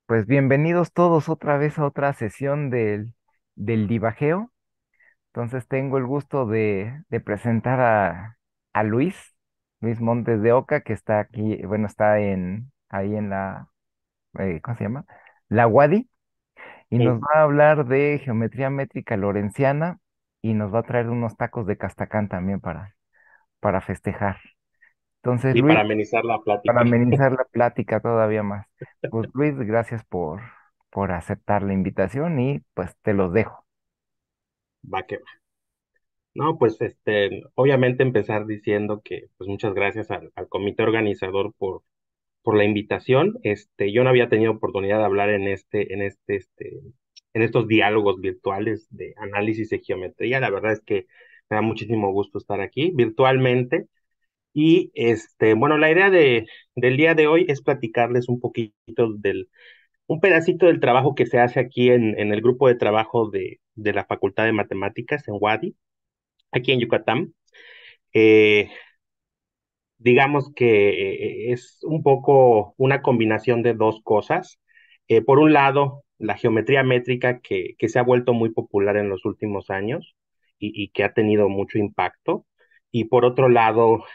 Pues bienvenidos todos otra vez a otra sesión del divajeo. Entonces tengo el gusto de presentar a Luis Montes de Oca, que está aquí, bueno, está ahí en ¿cómo se llama? La UADY, y nos Sí, va a hablar de geometría métrica lorentziana y nos va a traer unos tacos de Castacán también para festejar. Entonces, y Luis, para amenizar la para plática. amenizar la plática todavía más. Pues Luis, gracias por aceptar la invitación y pues te los dejo. Va que va. No, pues obviamente empezar diciendo que pues muchas gracias al comité organizador por la invitación. Yo no había tenido oportunidad de hablar en estos diálogos virtuales de análisis de geometría. La verdad es que me da muchísimo gusto estar aquí virtualmente. Y bueno, la idea del día de hoy es platicarles un poquito un pedacito del trabajo que se hace aquí en el grupo de trabajo de la Facultad de Matemáticas en Wadi, aquí en Yucatán. Eh, digamos que es un poco una combinación de dos cosas. Por un lado, la geometría métrica que se ha vuelto muy popular en los últimos años y que ha tenido mucho impacto. Y por otro lado,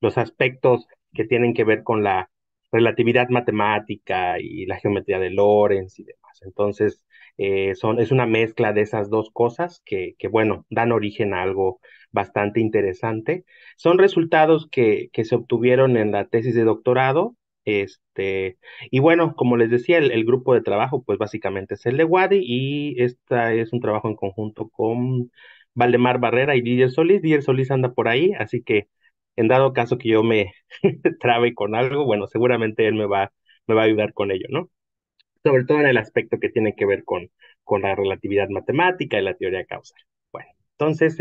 los aspectos que tienen que ver con la relatividad matemática y la geometría de Lorentz y demás. Entonces, es una mezcla de esas dos cosas bueno, dan origen a algo bastante interesante. Son resultados que se obtuvieron en la tesis de doctorado. Este, y bueno, como les decía, el grupo de trabajo, pues básicamente es el de Wadi, y esta es un trabajo en conjunto con Valdemar Barrera y Didier Solís. Didier Solís anda por ahí, así que en dado caso que yo me trabe con algo, bueno, seguramente él me va a ayudar con ello, ¿no? Sobre todo en el aspecto que tiene que ver con la relatividad matemática y la teoría causal. Bueno, entonces,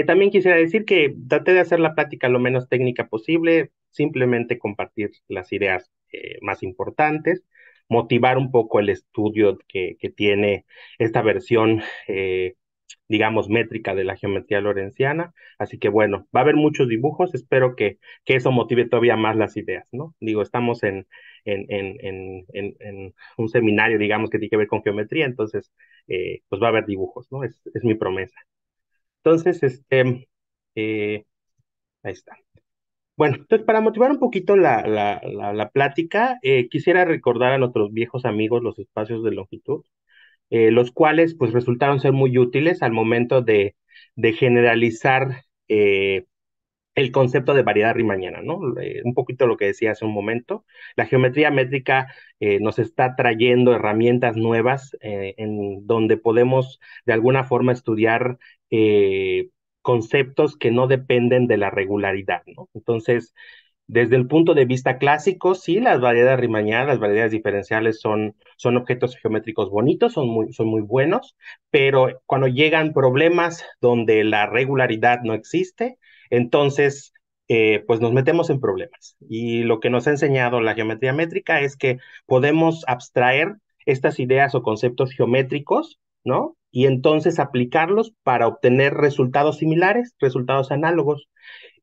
también quisiera decir que traté de hacer la plática lo menos técnica posible, simplemente compartir las ideas más importantes, motivar un poco el estudio que tiene esta versión, digamos, métrica de la geometría lorentziana. Así que bueno, va a haber muchos dibujos, espero que eso motive todavía más las ideas, ¿no? Digo, estamos en un seminario, digamos, que tiene que ver con geometría, entonces, pues va a haber dibujos, ¿no? Es mi promesa. Entonces, eh, ahí está. Bueno, entonces para motivar un poquito la plática, quisiera recordar a nuestros viejos amigos los espacios de longitud, los cuales pues resultaron ser muy útiles al momento de generalizar el concepto de variedad riemanniana, ¿no? Un poquito lo que decía hace un momento. La geometría métrica nos está trayendo herramientas nuevas en donde podemos de alguna forma estudiar conceptos que no dependen de la regularidad, ¿no? Entonces, desde el punto de vista clásico, sí, las variedades riemannianas, las variedades diferenciales son objetos geométricos bonitos, son muy buenos, pero cuando llegan problemas donde la regularidad no existe, entonces, pues nos metemos en problemas. Y lo que nos ha enseñado la geometría métrica es que podemos abstraer estas ideas o conceptos geométricos, ¿no? Y entonces aplicarlos para obtener resultados similares, resultados análogos.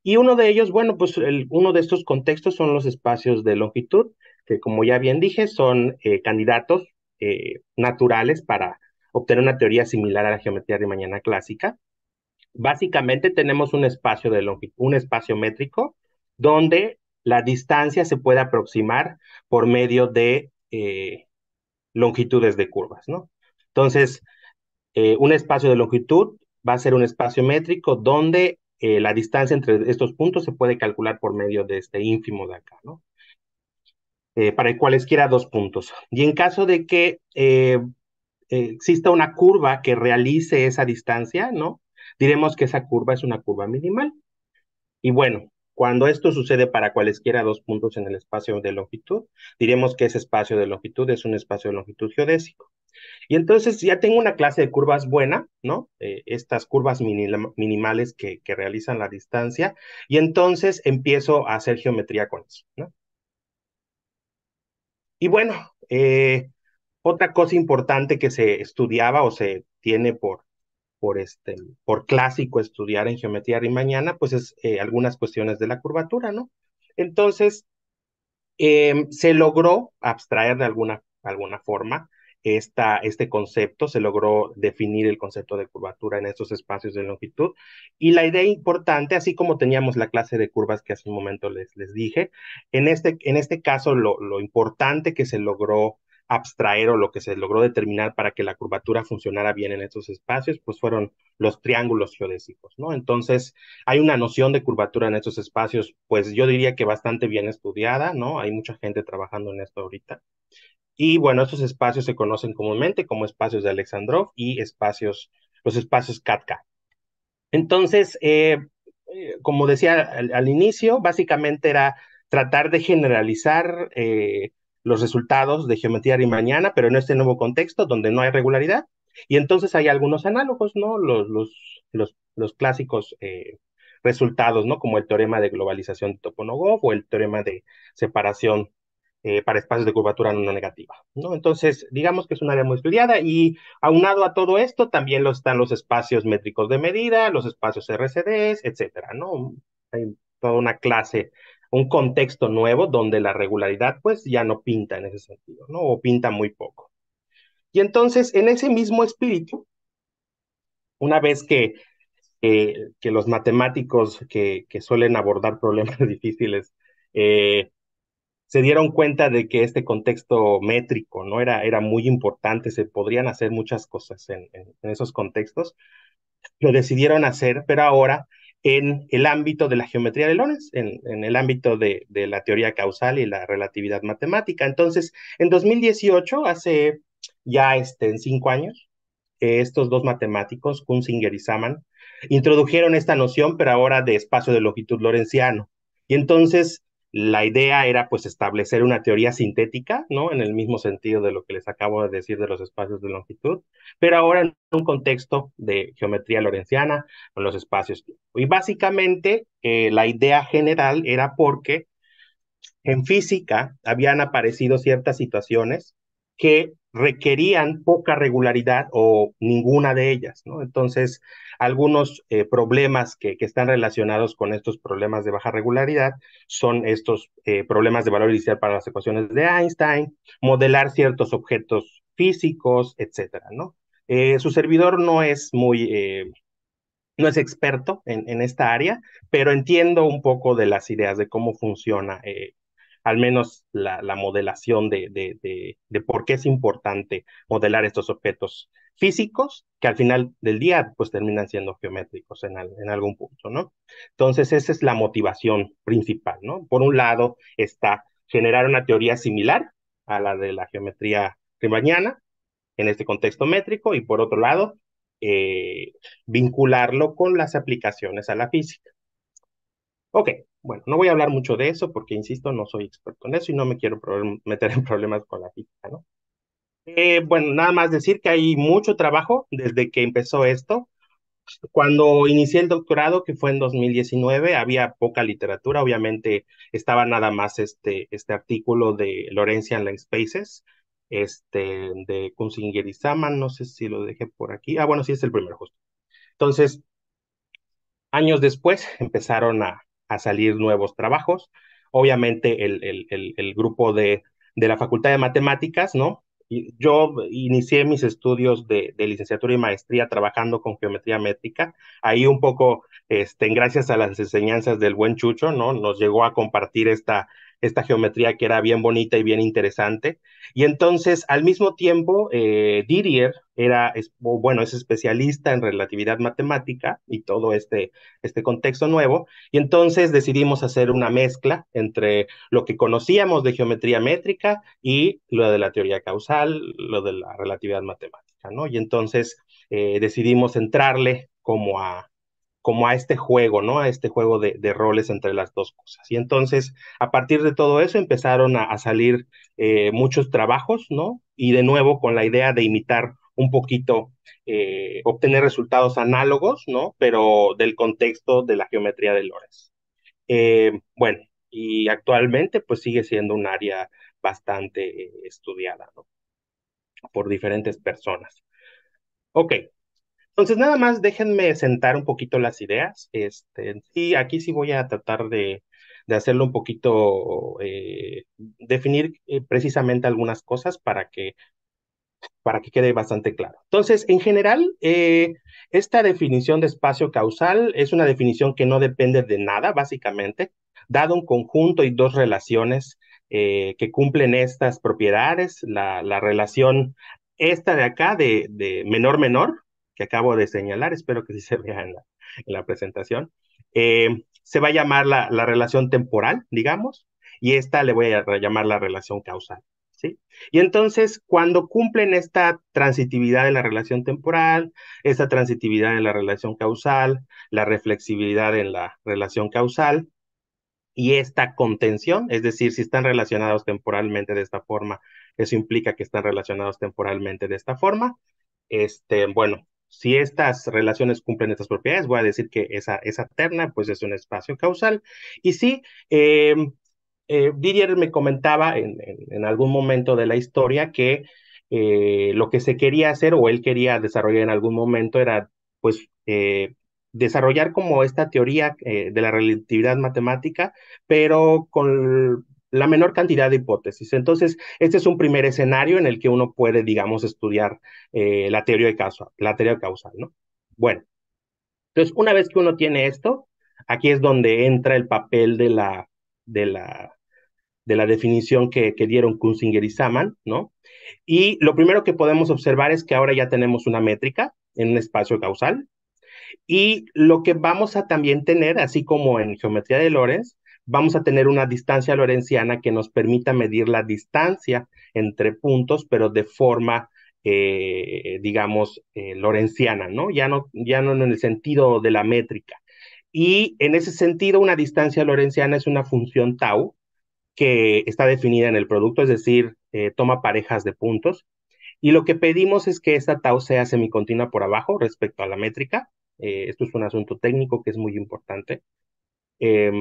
Y uno de ellos, bueno, pues uno de estos contextos son los espacios de longitud, que como ya bien dije, son candidatos naturales para obtener una teoría similar a la geometría riemanniana clásica. Básicamente tenemos un espacio de longitud, un espacio métrico, donde la distancia se puede aproximar por medio de longitudes de curvas, ¿no? Entonces, un espacio de longitud va a ser un espacio métrico donde la distancia entre estos puntos se puede calcular por medio de este ínfimo de acá, ¿no? Para cualesquiera dos puntos. Y en caso de que exista una curva que realice esa distancia, ¿no? Diremos que esa curva es una curva minimal. Y bueno, cuando esto sucede para cualesquiera dos puntos en el espacio de longitud, diremos que ese espacio de longitud es un espacio de longitud geodésico. Y entonces ya tengo una clase de curvas buena, ¿no? Estas curvas minimales que realizan la distancia, y entonces empiezo a hacer geometría con eso, ¿no? Y bueno, otra cosa importante que se estudiaba o se tiene por clásico estudiar en geometría riemanniana, pues es algunas cuestiones de la curvatura, ¿no? Entonces, Se logró abstraer de alguna forma este concepto, se logró definir el concepto de curvatura en estos espacios de longitud. Y la idea importante, así como teníamos la clase de curvas que hace un momento les dije, en este caso lo importante que se logró abstraer o lo que se logró determinar para que la curvatura funcionara bien en estos espacios, pues fueron los triángulos geodésicos, ¿no? Entonces, hay una noción de curvatura en estos espacios, pues yo diría que bastante bien estudiada, ¿no? Hay mucha gente trabajando en esto ahorita. Y bueno, estos espacios se conocen comúnmente como espacios de Alexandrov y los espacios Katka. Entonces, como decía al inicio, básicamente era tratar de generalizar los resultados de geometría riemanniana, pero en este nuevo contexto donde no hay regularidad. Y entonces hay algunos análogos, ¿no? Los clásicos resultados, ¿no? Como el teorema de globalización de Toponogov o el teorema de separación para espacios de curvatura no negativa, ¿no? Entonces, digamos que es un área muy estudiada y aunado a todo esto, también están los espacios métricos de medida, los espacios RCDs, etcétera, ¿no? Hay toda una clase, un contexto nuevo donde la regularidad, pues, ya no pinta en ese sentido, ¿no? O pinta muy poco. Y entonces, en ese mismo espíritu, una vez que los matemáticos que suelen abordar problemas difíciles se dieron cuenta de que este contexto métrico no era muy importante, se podrían hacer muchas cosas en esos contextos, lo decidieron hacer, pero ahora en el ámbito de la geometría de Lorentz, en el ámbito de la teoría causal y la relatividad matemática. Entonces, en 2018, hace ya en 5 años, estos dos matemáticos, Kunzinger y Saman, introdujeron esta noción, pero ahora de espacio de longitud lorentziano. Y entonces la idea era pues establecer una teoría sintética, ¿no? En el mismo sentido de lo que les acabo de decir de los espacios de longitud, pero ahora en un contexto de geometría lorentziana con los espacios. Y básicamente la idea general era porque en física habían aparecido ciertas situaciones que requerían poca regularidad o ninguna de ellas, ¿no? Entonces, algunos problemas que están relacionados con estos problemas de baja regularidad son estos problemas de valor inicial para las ecuaciones de Einstein, modelar ciertos objetos físicos, etcétera, ¿no? Su servidor no es experto en esta área, pero entiendo un poco de las ideas de cómo funciona, al menos la modelación de por qué es importante modelar estos objetos físicos, que al final del día pues terminan siendo geométricos en algún punto, ¿no? Entonces esa es la motivación principal, ¿no? Por un lado está generar una teoría similar a la de la geometría riemanniana, en este contexto métrico, y por otro lado, eh, vincularlo con las aplicaciones a la física. Ok, bueno, no voy a hablar mucho de eso porque, insisto, no soy experto en eso y no me quiero meter en problemas con la física, ¿no? Bueno, nada más decir que hay mucho trabajo desde que empezó esto. Cuando inicié el doctorado, que fue en 2019, había poca literatura, obviamente estaba nada más este artículo de Lorentzian Line Spaces, de Kunzinger y Saman, no sé si lo dejé por aquí. Ah, bueno, sí, es el primero justo. Entonces, años después empezaron a salir nuevos trabajos. Obviamente el grupo de la Facultad de Matemáticas, ¿no? Y yo inicié mis estudios de licenciatura y maestría trabajando con geometría métrica. Ahí un poco, gracias a las enseñanzas del buen Chucho, ¿no? Nos llegó a compartir esta geometría que era bien bonita y bien interesante. Y entonces, al mismo tiempo, Didier bueno, es especialista en relatividad matemática y todo este contexto nuevo, y entonces decidimos hacer una mezcla entre lo que conocíamos de geometría métrica y lo de la teoría causal, lo de la relatividad matemática, ¿no? Y entonces decidimos entrarle como a este juego, ¿no? A este juego de roles entre las dos cosas. Y entonces, a partir de todo eso, empezaron a salir muchos trabajos, ¿no? Y de nuevo con la idea de imitar un poquito, obtener resultados análogos, ¿no? Pero del contexto de la geometría de Lorenz. Bueno, y actualmente pues sigue siendo un área bastante estudiada, ¿no? Por diferentes personas. Ok, entonces nada más déjenme sentar un poquito las ideas. Sí, aquí sí voy a tratar de hacerlo un poquito, definir precisamente algunas cosas para que quede bastante claro. Entonces, en general, esta definición de espacio causal es una definición que no depende de nada, básicamente, dado un conjunto y dos relaciones que cumplen estas propiedades, la relación esta de acá de menor-menor, que acabo de señalar, espero que sí se vea en la presentación, se va a llamar la relación temporal, digamos, y esta le voy a llamar la relación causal, ¿sí? Y entonces, cuando cumplen esta transitividad de la relación temporal, esta transitividad en la relación causal, la reflexibilidad en la relación causal y esta contención, es decir, si están relacionados temporalmente de esta forma, eso implica que están relacionados temporalmente de esta forma. Bueno, si estas relaciones cumplen estas propiedades, voy a decir que esa terna pues es un espacio causal. Y sí, Didier me comentaba en algún momento de la historia que lo que se quería hacer o él quería desarrollar en algún momento era pues desarrollar como esta teoría de la relatividad matemática, pero con la menor cantidad de hipótesis. Entonces, este es un primer escenario en el que uno puede, digamos, estudiar la teoría causal, ¿no? Bueno, entonces, una vez que uno tiene esto, aquí es donde entra el papel de la, de la definición que dieron Kunzinger y Saman, ¿no? Y lo primero que podemos observar es que ahora ya tenemos una métrica en un espacio causal, y lo que vamos a también tener, así como en geometría de Lorentz, vamos a tener una distancia lorentziana que nos permita medir la distancia entre puntos, pero de forma, digamos, lorentziana, ¿no? Ya no en el sentido de la métrica. Y en ese sentido, una distancia lorentziana es una función tau que está definida en el producto, es decir, toma parejas de puntos. Y lo que pedimos es que esta tau sea semicontinua por abajo respecto a la métrica. Esto es un asunto técnico que es muy importante. Eh,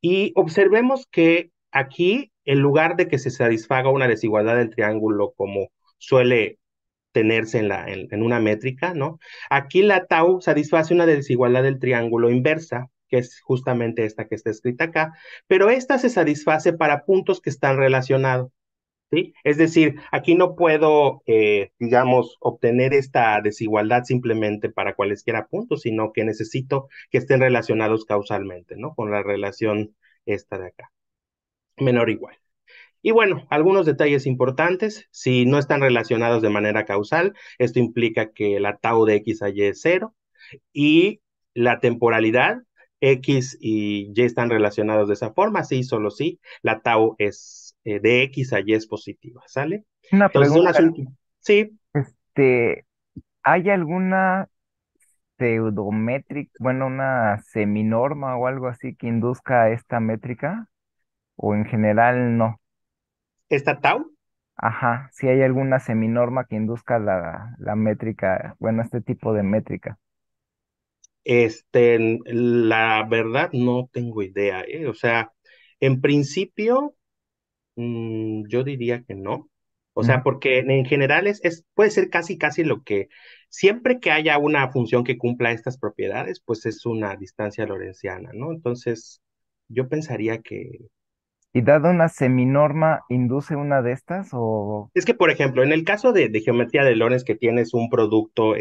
y observemos que aquí, en lugar de que se satisfaga una desigualdad del triángulo como suele tenerse en una métrica, ¿no? Aquí la tau satisface una desigualdad del triángulo inversa, que es justamente esta que está escrita acá, pero esta se satisface para puntos que están relacionados. ¿Sí? Es decir, aquí no puedo, digamos, obtener esta desigualdad simplemente para cualesquiera puntos, sino que necesito que estén relacionados causalmente, ¿no? Con la relación esta de acá, menor o igual. Y bueno, algunos detalles importantes, si no están relacionados de manera causal, esto implica que la tau de x a y es cero y la temporalidad, X y Y están relacionados de esa forma, sí, solo sí, la tau es de X a Y es positiva, ¿sale? Una Entonces, un pregunta, asunto, sí, este, ¿hay alguna pseudométrica, bueno, una seminorma o algo así que induzca esta métrica? ¿O en general no? esta tau, Ajá, si hay alguna seminorma que induzca la métrica, bueno, este tipo de métrica. la verdad no tengo idea, ¿eh? O sea, en principio, yo diría que no. O Ujú. sea, porque en general puede ser casi lo que, siempre que haya una función que cumpla estas propiedades, pues es una distancia lorentziana, ¿no? Entonces, yo pensaría que, ¿Y dado una seminorma, induce una de estas o...? es que, por ejemplo, en el caso de geometría de Lorentz, que tienes un producto,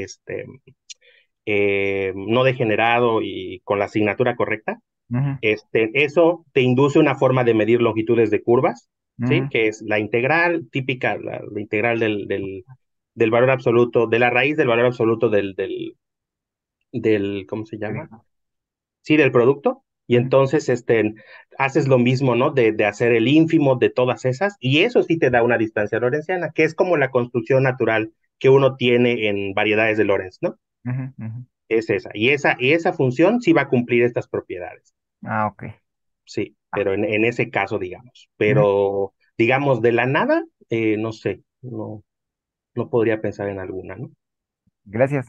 no degenerado y con la asignatura correcta, Ujú, eso te induce una forma de medir longitudes de curvas, ¿sí? ujú, Que es la integral típica, la integral del valor absoluto, de la raíz del valor absoluto ¿cómo se sí, llama? Sí, del producto. Y ujú. entonces haces lo mismo, ¿no? De hacer el ínfimo de todas esas, y eso sí te da una distancia lorentziana, que es como la construcción natural que uno tiene en variedades de Lorentz, ¿no? Ujú, ujú. Es esa. Y esa función sí va a cumplir estas propiedades. Ah, ok. Sí, Ah, pero en ese caso, digamos. ujú. Pero, digamos, de la nada, no sé, no podría pensar en alguna, ¿no? Gracias.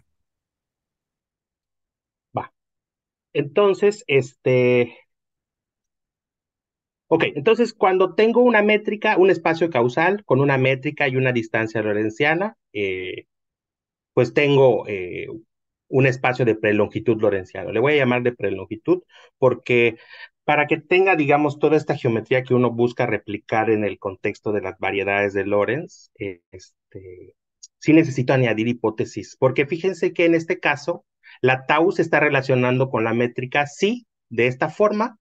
Va. Entonces, ok, entonces cuando tengo una métrica, un espacio causal con una métrica y una distancia lorentziana, pues tengo un espacio de prelongitud lorentziano. Le voy a llamar de prelongitud porque para que tenga, digamos, toda esta geometría que uno busca replicar en el contexto de las variedades de Lorentz, sí necesito añadir hipótesis, porque fíjense que en este caso, la tau se está relacionando con la métrica, sí, de esta forma,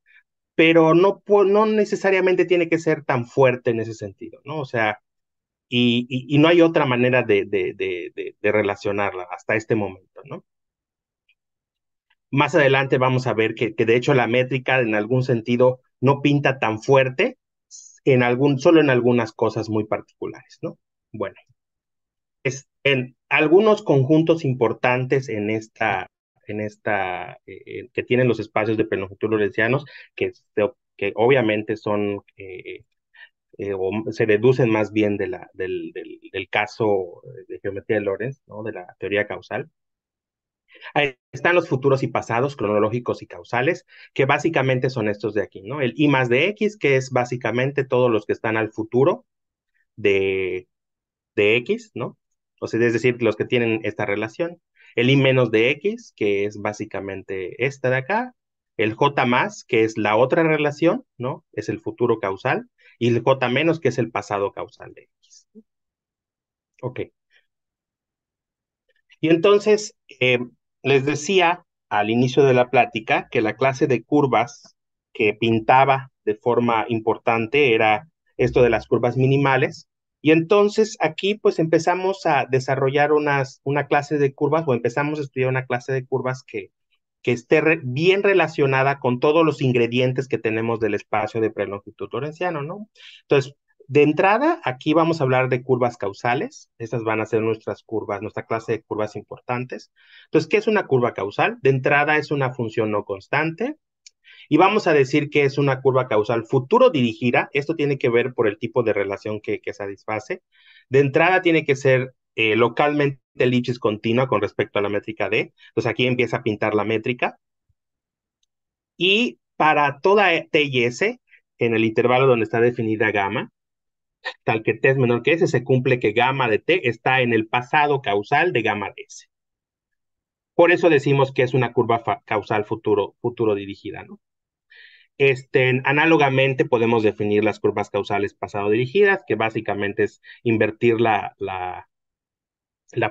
pero no necesariamente tiene que ser tan fuerte en ese sentido, ¿no? O sea, y no hay otra manera de relacionarla hasta este momento, ¿no? Más adelante vamos a ver que de hecho la métrica en algún sentido no pinta tan fuerte, solo en algunas cosas muy particulares, ¿no? Bueno, en algunos conjuntos importantes que tienen los espacios de plenitud lorentzianos, que, que obviamente son o se deducen más bien del caso de geometría de Lorentz, ¿no? De la teoría causal. Ahí están los futuros y pasados, cronológicos y causales, que básicamente son estos de aquí, ¿no? El I más de X, que es básicamente todos los que están al futuro de, de X, ¿no? O sea, es decir, los que tienen esta relación. El I menos de X, que es básicamente esta de acá. El J más, que es la otra relación, ¿no? Es el futuro causal. Y el J menos, que es el pasado causal de X. Ok. Y entonces, les decía al inicio de la plática que la clase de curvas que pintaba de forma importante era esto de las curvas minimales. Y entonces aquí pues empezamos a desarrollar una clase de curvas o empezamos a estudiar una clase de curvas que esté bien relacionada con todos los ingredientes que tenemos del espacio de prelongitud lorentziano, ¿no? Entonces, de entrada, aquí vamos a hablar de curvas causales. Estas van a ser nuestras curvas, nuestra clase de curvas importantes. Entonces, ¿qué es una curva causal? De entrada es una función no constante. Y vamos a decir que es una curva causal futuro dirigida. Esto tiene que ver por el tipo de relación que satisface. De entrada tiene que ser localmente elipsis continua con respecto a la métrica D. Entonces aquí empieza a pintar la métrica. Y para toda T y S, en el intervalo donde está definida gamma, tal que T es menor que S, se cumple que gamma de T está en el pasado causal de gamma de S. Por eso decimos que es una curva causal futuro dirigida, ¿no? Análogamente podemos definir las curvas causales pasado dirigidas, que básicamente es invertir la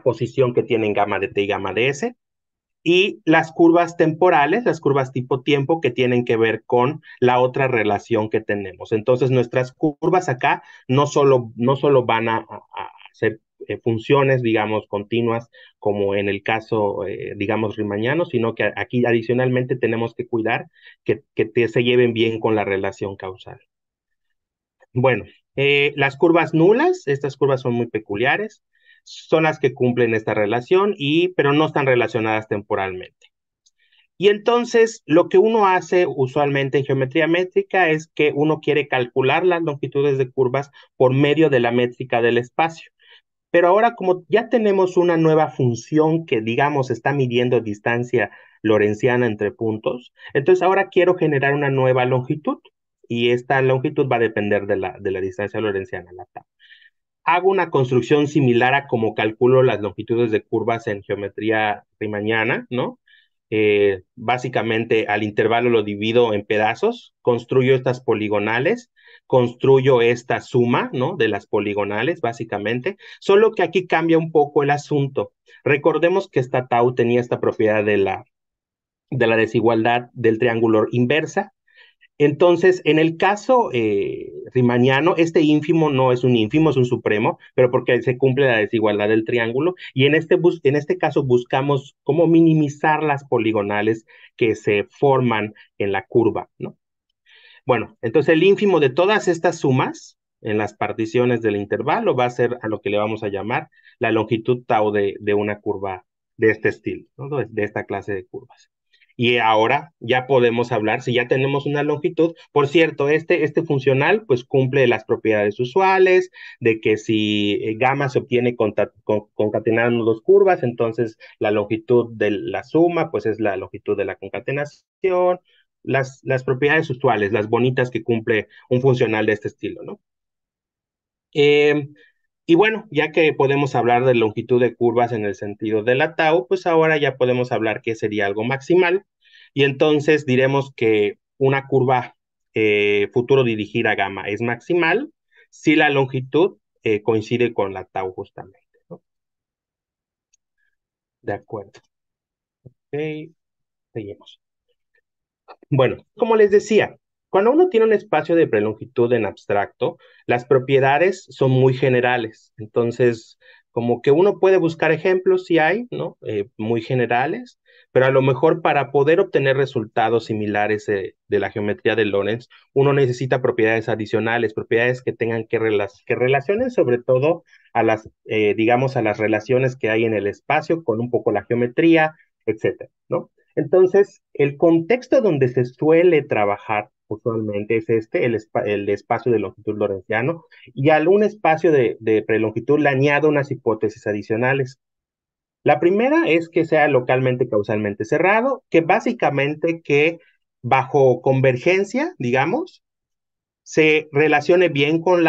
posición que tienen gamma de T y gamma de S. Y las curvas temporales, las curvas tipo tiempo, que tienen que ver con la otra relación que tenemos. Entonces, nuestras curvas acá no solo van a ser funciones, digamos, continuas, como en el caso, digamos, rimañano, sino que aquí adicionalmente tenemos que cuidar que se lleven bien con la relación causal. Bueno, las curvas nulas, estas curvas son muy peculiares, son las que cumplen esta relación, pero no están relacionadas temporalmente. Y entonces lo que uno hace usualmente en geometría métrica es que uno quiere calcular las longitudes de curvas por medio de la métrica del espacio. Pero ahora como ya tenemos una nueva función que digamos está midiendo distancia lorentziana entre puntos, entonces ahora quiero generar una nueva longitud y esta longitud va a depender de la distancia lorentziana, la tau. Hago una construcción similar a como calculo las longitudes de curvas en geometría riemanniana, ¿no? Básicamente al intervalo lo divido en pedazos, construyo estas poligonales, construyo esta suma, ¿no? De las poligonales, básicamente, solo que aquí cambia un poco el asunto. Recordemos que esta tau tenía esta propiedad de la desigualdad del triángulo inversa. Entonces, en el caso riemanniano, este ínfimo no es un ínfimo, es un supremo, pero porque se cumple la desigualdad del triángulo, y en este caso buscamos cómo minimizar las poligonales que se forman en la curva, ¿no? Bueno, entonces el ínfimo de todas estas sumas en las particiones del intervalo va a ser a lo que le vamos a llamar la longitud tau de una curva de este estilo, ¿no? De esta clase de curvas. Y ahora ya podemos hablar, si ya tenemos una longitud, por cierto, este funcional pues cumple las propiedades usuales de que si gamma se obtiene concatenando dos curvas, entonces la longitud de la suma pues es la longitud de la concatenación, las propiedades usuales, las bonitas que cumple un funcional de este estilo, ¿no? Eh, y bueno, ya que podemos hablar de longitud de curvas en el sentido de la tau, pues ahora ya podemos hablar que sería algo maximal. Y entonces diremos que una curva futuro dirigida gamma es maximal si la longitud coincide con la tau justamente, ¿no? De acuerdo. Ok, seguimos. Bueno, como les decía, cuando uno tiene un espacio de prelongitud en abstracto, las propiedades son muy generales. Entonces, como que uno puede buscar ejemplos, si hay, ¿no? Muy generales, pero a lo mejor para poder obtener resultados similares de la geometría de Lorentz, uno necesita propiedades adicionales, propiedades que tengan que relacionen sobre todo a las, digamos, a las relaciones que hay en el espacio con un poco la geometría, etcétera, ¿no? Entonces, el contexto donde se suele trabajar usualmente es el espacio de longitud lorentziano, y a un espacio de prelongitud le añado unas hipótesis adicionales. La primera es que sea localmente causalmente cerrado, que básicamente que bajo convergencia, digamos, se relacione bien con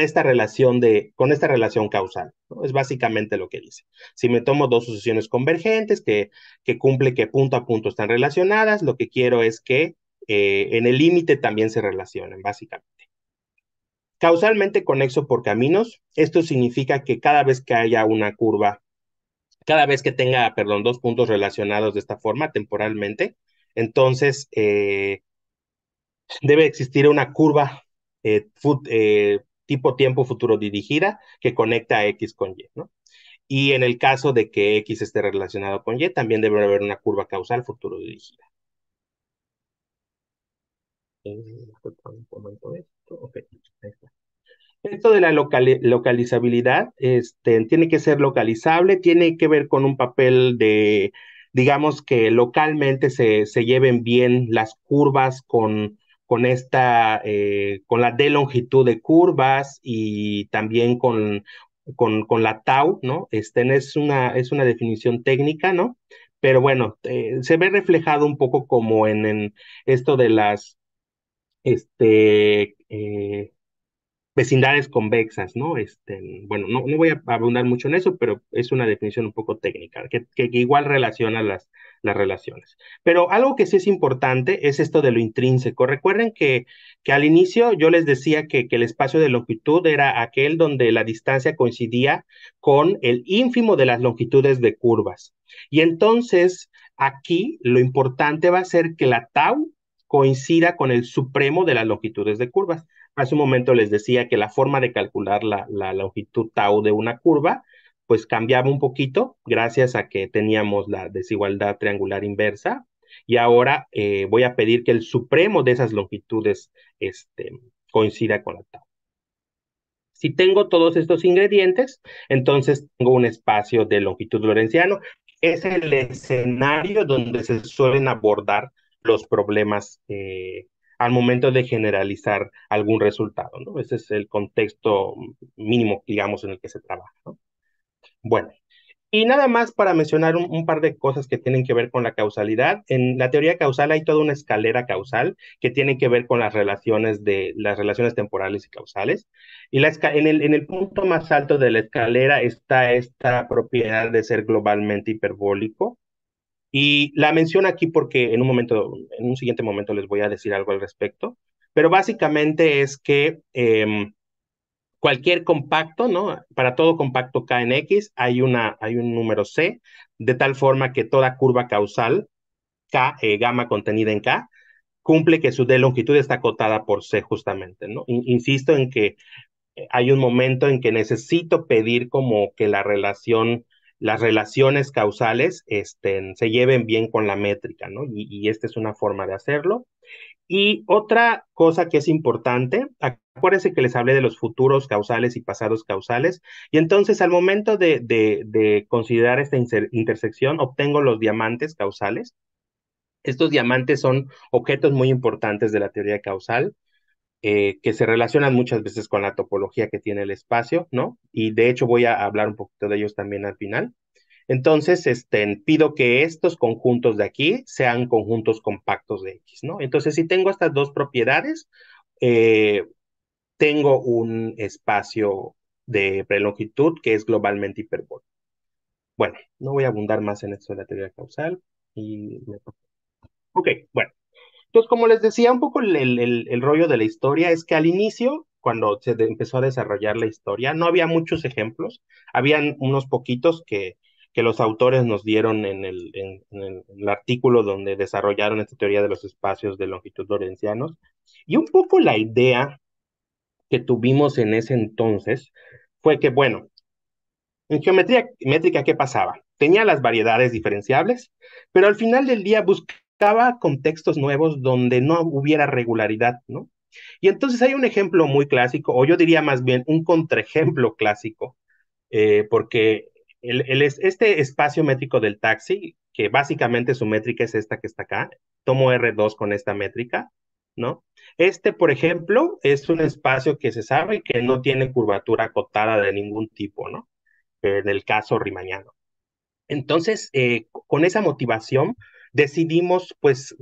esta relación causal, ¿no? Es básicamente lo que dice. Si me tomo dos sucesiones convergentes que cumple que punto a punto están relacionadas, lo que quiero es que en el límite también se relacionen, básicamente. Causalmente conexo por caminos, esto significa que cada vez que haya una curva, cada vez que tenga, perdón, dos puntos relacionados de esta forma temporalmente, entonces debe existir una curva tipo tiempo futuro dirigida que conecta a X con Y, ¿no? Y en el caso de que X esté relacionado con Y, también debe haber una curva causal futuro dirigida. Un momento esto. Ok, ahí está. Esto de la localizabilidad, tiene que ser localizable, tiene que ver con un papel de, digamos que localmente se lleven bien las curvas con la de longitud de curvas y también con la tau, ¿no? Es una definición técnica, ¿no? Pero bueno, se ve reflejado un poco como en esto de las, vecindades convexas, ¿no? Bueno, no voy a abundar mucho en eso, pero es una definición un poco técnica, que igual relaciona las relaciones. Pero algo que sí es importante es esto de lo intrínseco. Recuerden que al inicio yo les decía que el espacio de longitud era aquel donde la distancia coincidía con el ínfimo de las longitudes de curvas. Y entonces aquí lo importante va a ser que la tau coincida con el supremo de las longitudes de curvas. Hace un momento les decía que la forma de calcular la longitud tau de una curva, pues cambiaba un poquito gracias a que teníamos la desigualdad triangular inversa. Y ahora voy a pedir que el supremo de esas longitudes este, coincida con la tau. Si tengo todos estos ingredientes, entonces tengo un espacio de longitud lorentziano. Es el escenario donde se suelen abordar los problemas al momento de generalizar algún resultado, ¿no? Ese es el contexto mínimo, digamos, en el que se trabaja, ¿no? Bueno, y nada más para mencionar un par de cosas que tienen que ver con la causalidad. En la teoría causal hay toda una escalera causal que tiene que ver con las relaciones temporales y causales. Y en el punto más alto de la escalera está esta propiedad de ser globalmente hiperbólico. Y la menciono aquí porque en un siguiente momento les voy a decir algo al respecto. Pero básicamente es que cualquier compacto, ¿no? Para todo compacto K en X hay un número C, de tal forma que toda curva causal, K, gamma contenida en K, cumple que su D longitud está acotada por C justamente, ¿no? Insisto en que hay un momento en que necesito pedir como que las relaciones causales se lleven bien con la métrica, ¿no? Y esta es una forma de hacerlo. Y otra cosa que es importante, acuérdense que les hablé de los futuros causales y pasados causales, y entonces al momento de considerar esta intersección, obtengo los diamantes causales. Estos diamantes son objetos muy importantes de la teoría causal, que se relacionan muchas veces con la topología que tiene el espacio, ¿no? Y de hecho voy a hablar un poquito de ellos también al final. Entonces, pido que estos conjuntos de aquí sean conjuntos compactos de X, ¿no? Entonces, si tengo estas dos propiedades, eh, tengo un espacio de prelongitud que es globalmente hiperbólico. Bueno, no voy a abundar más en esto de la teoría causal. Ok, bueno. como les decía, un poco el rollo de la historia es que al inicio, cuando empezó a desarrollar la historia, no había muchos ejemplos, habían unos poquitos que los autores nos dieron en el artículo donde desarrollaron esta teoría de los espacios de longitud lorentzianos. Y un poco la idea que tuvimos en ese entonces fue que, bueno, en geometría métrica, ¿qué pasaba? Tenía las variedades diferenciables, pero al final del día buscaba contextos nuevos donde no hubiera regularidad, ¿no? Y entonces hay un ejemplo muy clásico, o yo diría más bien un contraejemplo clásico, porque este espacio métrico del taxi, que básicamente su métrica es esta que está acá, tomo R2 con esta métrica, ¿no? Este, por ejemplo, es un espacio que se sabe que no tiene curvatura acotada de ningún tipo, ¿no? En el caso rimañano. Entonces, con esa motivación, decidimos, pues,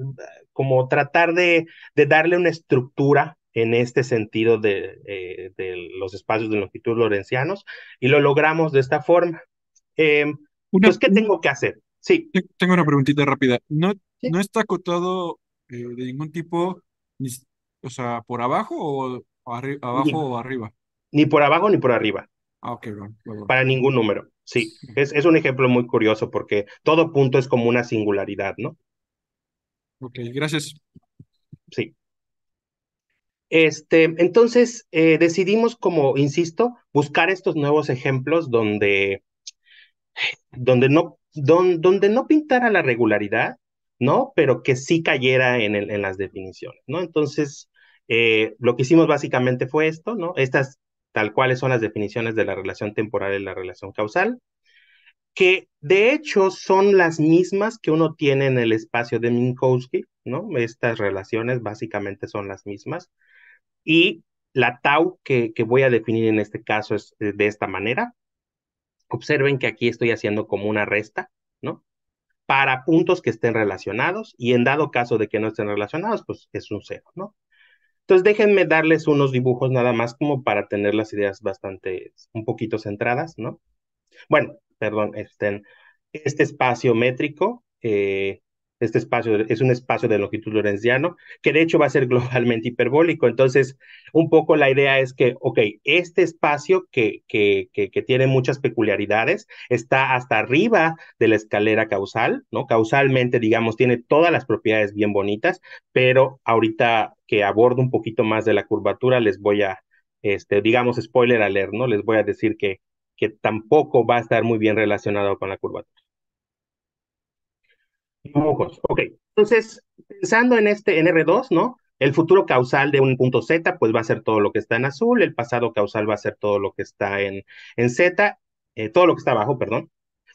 como tratar de darle una estructura en este sentido de los espacios de longitud lorentzianos y lo logramos de esta forma. Eh, Una, pues, ¿qué tengo que hacer? Sí, tengo una preguntita rápida. ¿No, sí, no está acotado de ningún tipo, ni o sea, por abajo o abajo ni, o arriba? ni por abajo ni por arriba, Ah, ok, va, va, va. para ningún número. Sí, es un ejemplo muy curioso porque todo punto es como una singularidad, ¿no? Ok, gracias. Sí. Entonces, decidimos, como insisto, buscar estos nuevos ejemplos donde no pintara la regularidad, ¿no? Pero que sí cayera en las definiciones, ¿no? Entonces, lo que hicimos básicamente fue esto, ¿no? Estas tal cuales son las definiciones de la relación temporal y la relación causal, que de hecho son las mismas que uno tiene en el espacio de Minkowski, ¿no? Estas relaciones básicamente son las mismas. Y la tau que voy a definir en este caso es de esta manera. Observen que aquí estoy haciendo como una resta, ¿no? Para puntos que estén relacionados y en dado caso de que no estén relacionados, pues es un cero, ¿no? Entonces déjenme darles unos dibujos nada más como para tener las ideas bastante, un poquito centradas, ¿no? Bueno, perdón, este espacio métrico, este espacio es un espacio de longitud lorentziano, que de hecho va a ser globalmente hiperbólico. Entonces, un poco la idea es que, ok, este espacio que tiene muchas peculiaridades está hasta arriba de la escalera causal, ¿no? Causalmente, digamos, tiene todas las propiedades bien bonitas, pero ahorita que abordo un poquito más de la curvatura, les voy a, digamos, spoiler alert, ¿no? Les voy a decir que tampoco va a estar muy bien relacionado con la curvatura. Dibujos. Ok, entonces, pensando en R2, ¿no? El futuro causal de un punto Z, pues va a ser todo lo que está en azul, el pasado causal va a ser todo lo que está en Z, todo lo que está abajo, perdón.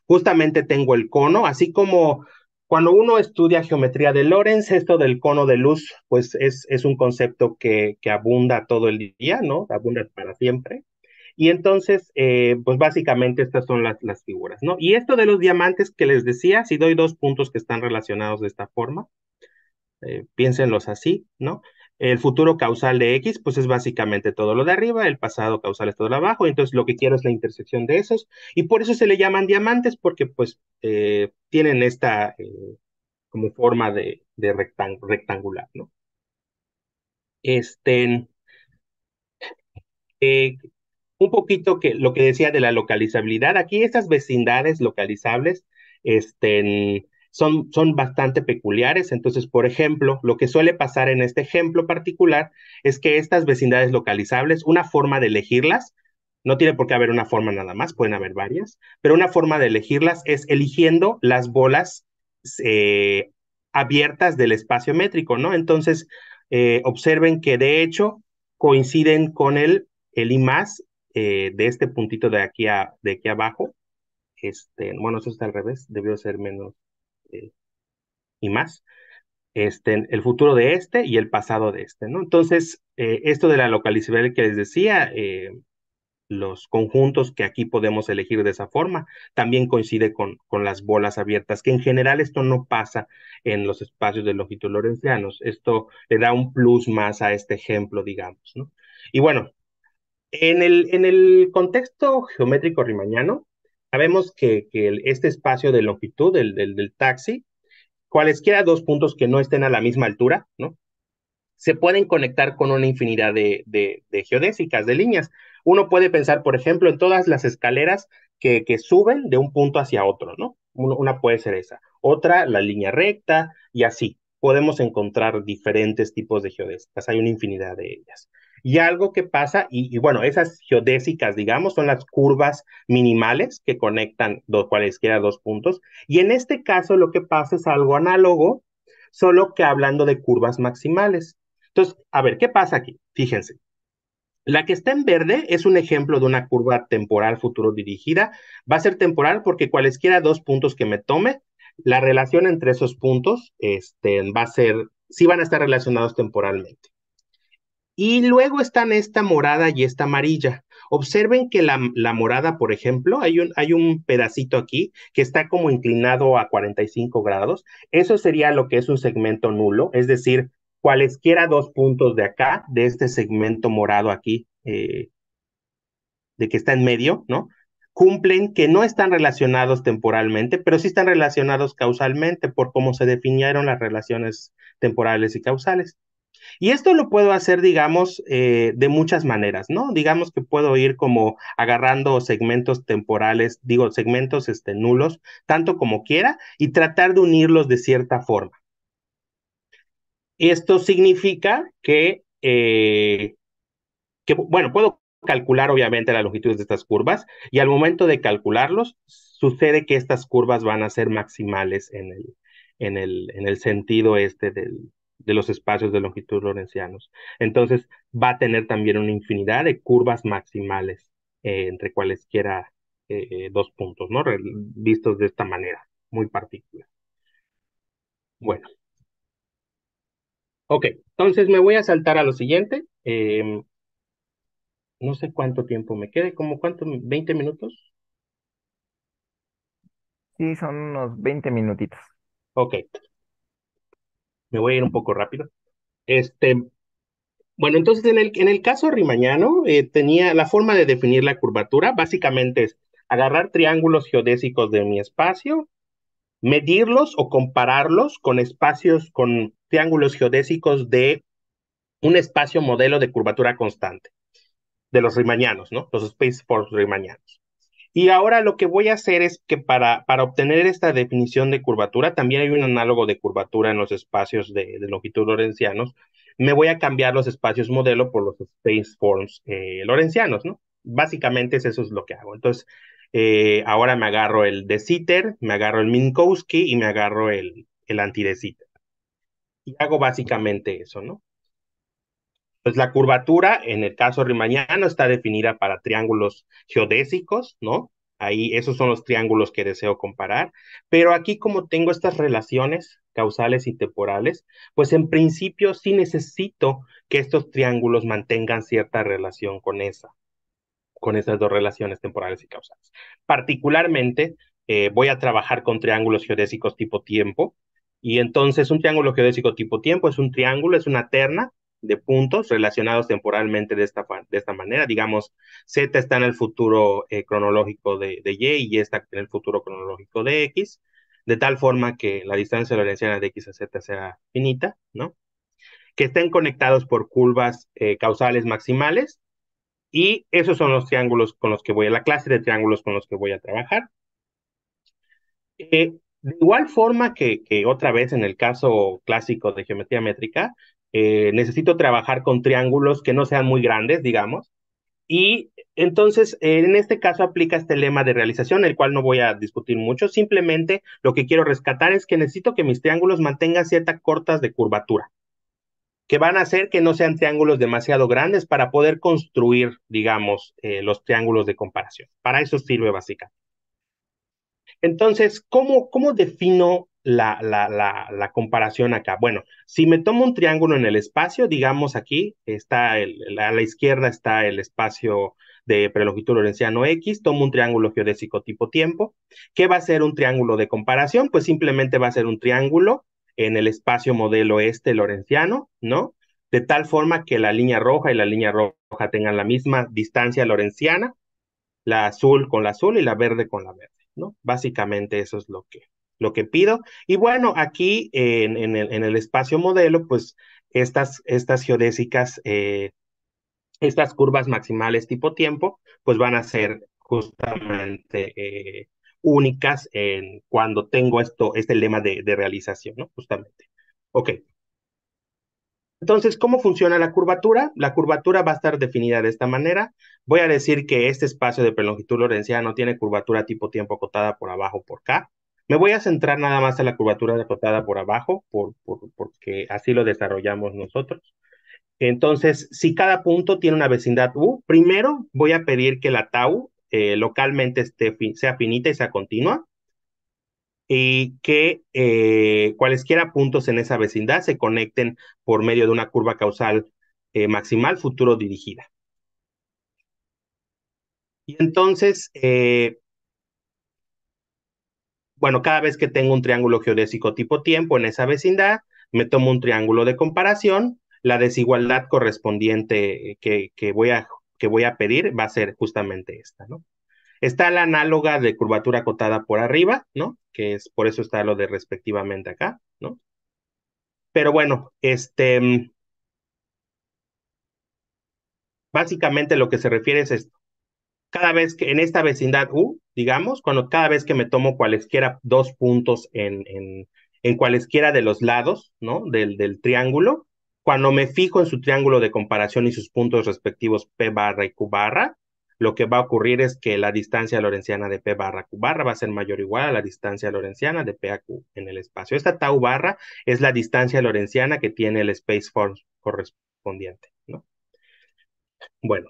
Justamente tengo el cono, así como cuando uno estudia geometría de Lorentz, esto del cono de luz, pues es un concepto que abunda todo el día, ¿no? Abunda para siempre. Y entonces, pues básicamente estas son las figuras, ¿no? Y esto de los diamantes que les decía, si doy dos puntos que están relacionados de esta forma, piénsenlos así, ¿no? El futuro causal de X, pues es básicamente todo lo de arriba, el pasado causal es todo lo de abajo, entonces lo que quiero es la intersección de esos, y por eso se le llaman diamantes, porque pues tienen esta como forma de rectangular, ¿no? Este, eh, un poquito que lo que decía de la localizabilidad. Aquí estas vecindades localizables son bastante peculiares. Entonces, por ejemplo, lo que suele pasar en este ejemplo particular es que estas vecindades localizables, una forma de elegirlas, no tiene por qué haber una forma nada más, pueden haber varias, pero una forma de elegirlas es eligiendo las bolas eh, abiertas del espacio métrico, ¿no? Entonces, observen que de hecho coinciden con el I más de este puntito de aquí abajo, bueno, eso está al revés, debió ser menos eh, I más, el futuro de este y el pasado de este, ¿no? Entonces, esto de la localizabilidad que les decía, los conjuntos que aquí podemos elegir de esa forma, también coincide con las bolas abiertas, que en general esto no pasa en los espacios de longitud lorentzianos, esto le da un plus más a este ejemplo, digamos, ¿no? Y bueno, en el contexto geométrico riemanniano, sabemos que este espacio de longitud del taxi, cualesquiera dos puntos que no estén a la misma altura, ¿no? se pueden conectar con una infinidad de geodésicas, de líneas. Uno puede pensar, por ejemplo, en todas las escaleras que suben de un punto hacia otro, ¿no? Una puede ser esa. Otra, la línea recta, y así. Podemos encontrar diferentes tipos de geodésicas. Hay una infinidad de ellas. Y algo que pasa, y bueno, esas geodésicas, digamos, son las curvas minimales que conectan cualesquiera dos puntos. Y en este caso lo que pasa es algo análogo, solo que hablando de curvas maximales. Entonces, a ver, ¿qué pasa aquí? Fíjense. La que está en verde es un ejemplo de una curva temporal futuro dirigida. Va a ser temporal porque cualesquiera dos puntos que me tome, la relación entre esos puntos va a ser, sí van a estar relacionados temporalmente. Y luego están esta morada y esta amarilla. Observen que la morada, por ejemplo, hay un pedacito aquí que está como inclinado a 45 grados. Eso sería lo que es un segmento nulo, es decir, cualesquiera dos puntos de acá, de este segmento morado aquí, de que está en medio, ¿no? Cumplen que no están relacionados temporalmente, pero sí están relacionados causalmente por cómo se definieron las relaciones temporales y causales. Y esto lo puedo hacer, digamos, de muchas maneras, ¿no? Digamos que puedo ir como agarrando segmentos temporales, digo, segmentos nulos, tanto como quiera, y tratar de unirlos de cierta forma. Esto significa bueno, puedo calcular obviamente la longitud de estas curvas y al momento de calcularlos, sucede que estas curvas van a ser maximales en el sentido de los espacios de longitud lorentzianos. Entonces, va a tener también una infinidad de curvas maximales entre cualesquiera dos puntos, ¿no? Vistos de esta manera, muy particular. Bueno, ok, entonces me voy a saltar a lo siguiente. No sé cuánto tiempo me quede, como cuánto, 20 minutos. Sí, son unos 20 minutitos. Ok, me voy a ir un poco rápido. Este, bueno, entonces en el caso rimañano, tenía la forma de definir la curvatura, básicamente es agarrar triángulos geodésicos de mi espacio, medirlos o compararlos con espacios, con triángulos geodésicos de un espacio modelo de curvatura constante, de los rimañanos, ¿no? Los space forms rimañanos. Y ahora lo que voy a hacer es que para obtener esta definición de curvatura, también hay un análogo de curvatura en los espacios de longitud lorentzianos. Me voy a cambiar los espacios modelo por los space forms lorentzianos, ¿no? Básicamente eso es lo que hago. Entonces, ahora me agarro el de Sitter, me agarro el Minkowski y me agarro el anti-de Sitter. Y hago básicamente eso, ¿no? Pues la curvatura, en el caso rimañano, está definida para triángulos geodésicos, ¿no? Ahí, esos son los triángulos que deseo comparar. Pero aquí, como tengo estas relaciones causales y temporales, pues en principio sí necesito que estos triángulos mantengan cierta relación con esas dos relaciones temporales y causales. Particularmente, voy a trabajar con triángulos geodésicos tipo tiempo, y entonces un triángulo geodésico tipo tiempo es un triángulo, es una terna de puntos relacionados temporalmente de esta manera. Digamos, Z está en el futuro cronológico de Y está en el futuro cronológico de X, de tal forma que la distancia lorentziana de X a Z sea finita, ¿no? Que estén conectados por curvas causales maximales, y esos son los triángulos con los que voy a la clase de triángulos con los que voy a trabajar. De igual forma que otra vez en el caso clásico de geometría métrica, necesito trabajar con triángulos que no sean muy grandes, digamos. Y entonces, en este caso aplica este lema de realización, el cual no voy a discutir mucho. Simplemente lo que quiero rescatar es que necesito que mis triángulos mantengan ciertas cortas de curvatura, que van a hacer que no sean triángulos demasiado grandes para poder construir, digamos, los triángulos de comparación. Para eso sirve básicamente. Entonces, ¿cómo defino la comparación acá? Bueno, si me tomo un triángulo en el espacio, digamos aquí, está a la izquierda está el espacio de prelongitud lorentziano X, tomo un triángulo geodésico tipo tiempo. ¿Qué va a ser un triángulo de comparación? Pues simplemente va a ser un triángulo en el espacio modelo lorentziano, ¿no? De tal forma que la línea roja y la línea roja tengan la misma distancia lorentziana, la azul con la azul y la verde con la verde, ¿no? Básicamente eso es lo que pido. Y bueno, aquí en el espacio modelo, pues estas geodésicas, estas curvas maximales tipo tiempo, pues van a ser justamente únicas cuando tengo este lema de realización, ¿no? Justamente. Ok. Entonces, ¿cómo funciona la curvatura? La curvatura va a estar definida de esta manera. Voy a decir que este espacio de prelongitud lorentziana tiene curvatura tipo tiempo acotada por abajo por K. Me voy a centrar nada más en la curvatura acotada por abajo, porque así lo desarrollamos nosotros. Entonces, si cada punto tiene una vecindad U, primero voy a pedir que la tau localmente sea finita y sea continua y que cualesquiera puntos en esa vecindad se conecten por medio de una curva causal maximal futuro dirigida. Y entonces, bueno, cada vez que tengo un triángulo geodésico tipo tiempo en esa vecindad, me tomo un triángulo de comparación. La desigualdad correspondiente que voy a pedir va a ser justamente esta, ¿no? Está la análoga de curvatura acotada por arriba, ¿no? Que es, por eso está lo de respectivamente acá, ¿no? Pero bueno, básicamente lo que se refiere es esto. Cada vez que en esta vecindad U, digamos, cada vez que me tomo cualesquiera dos puntos en cualesquiera de los lados, ¿no? Del triángulo, cuando me fijo en su triángulo de comparación y sus puntos respectivos P barra y Q barra, lo que va a ocurrir es que la distancia lorentziana de P barra Q barra va a ser mayor o igual a la distancia lorentziana de P a Q en el espacio. Esta tau barra es la distancia lorentziana que tiene el spaceform correspondiente, ¿no? Bueno,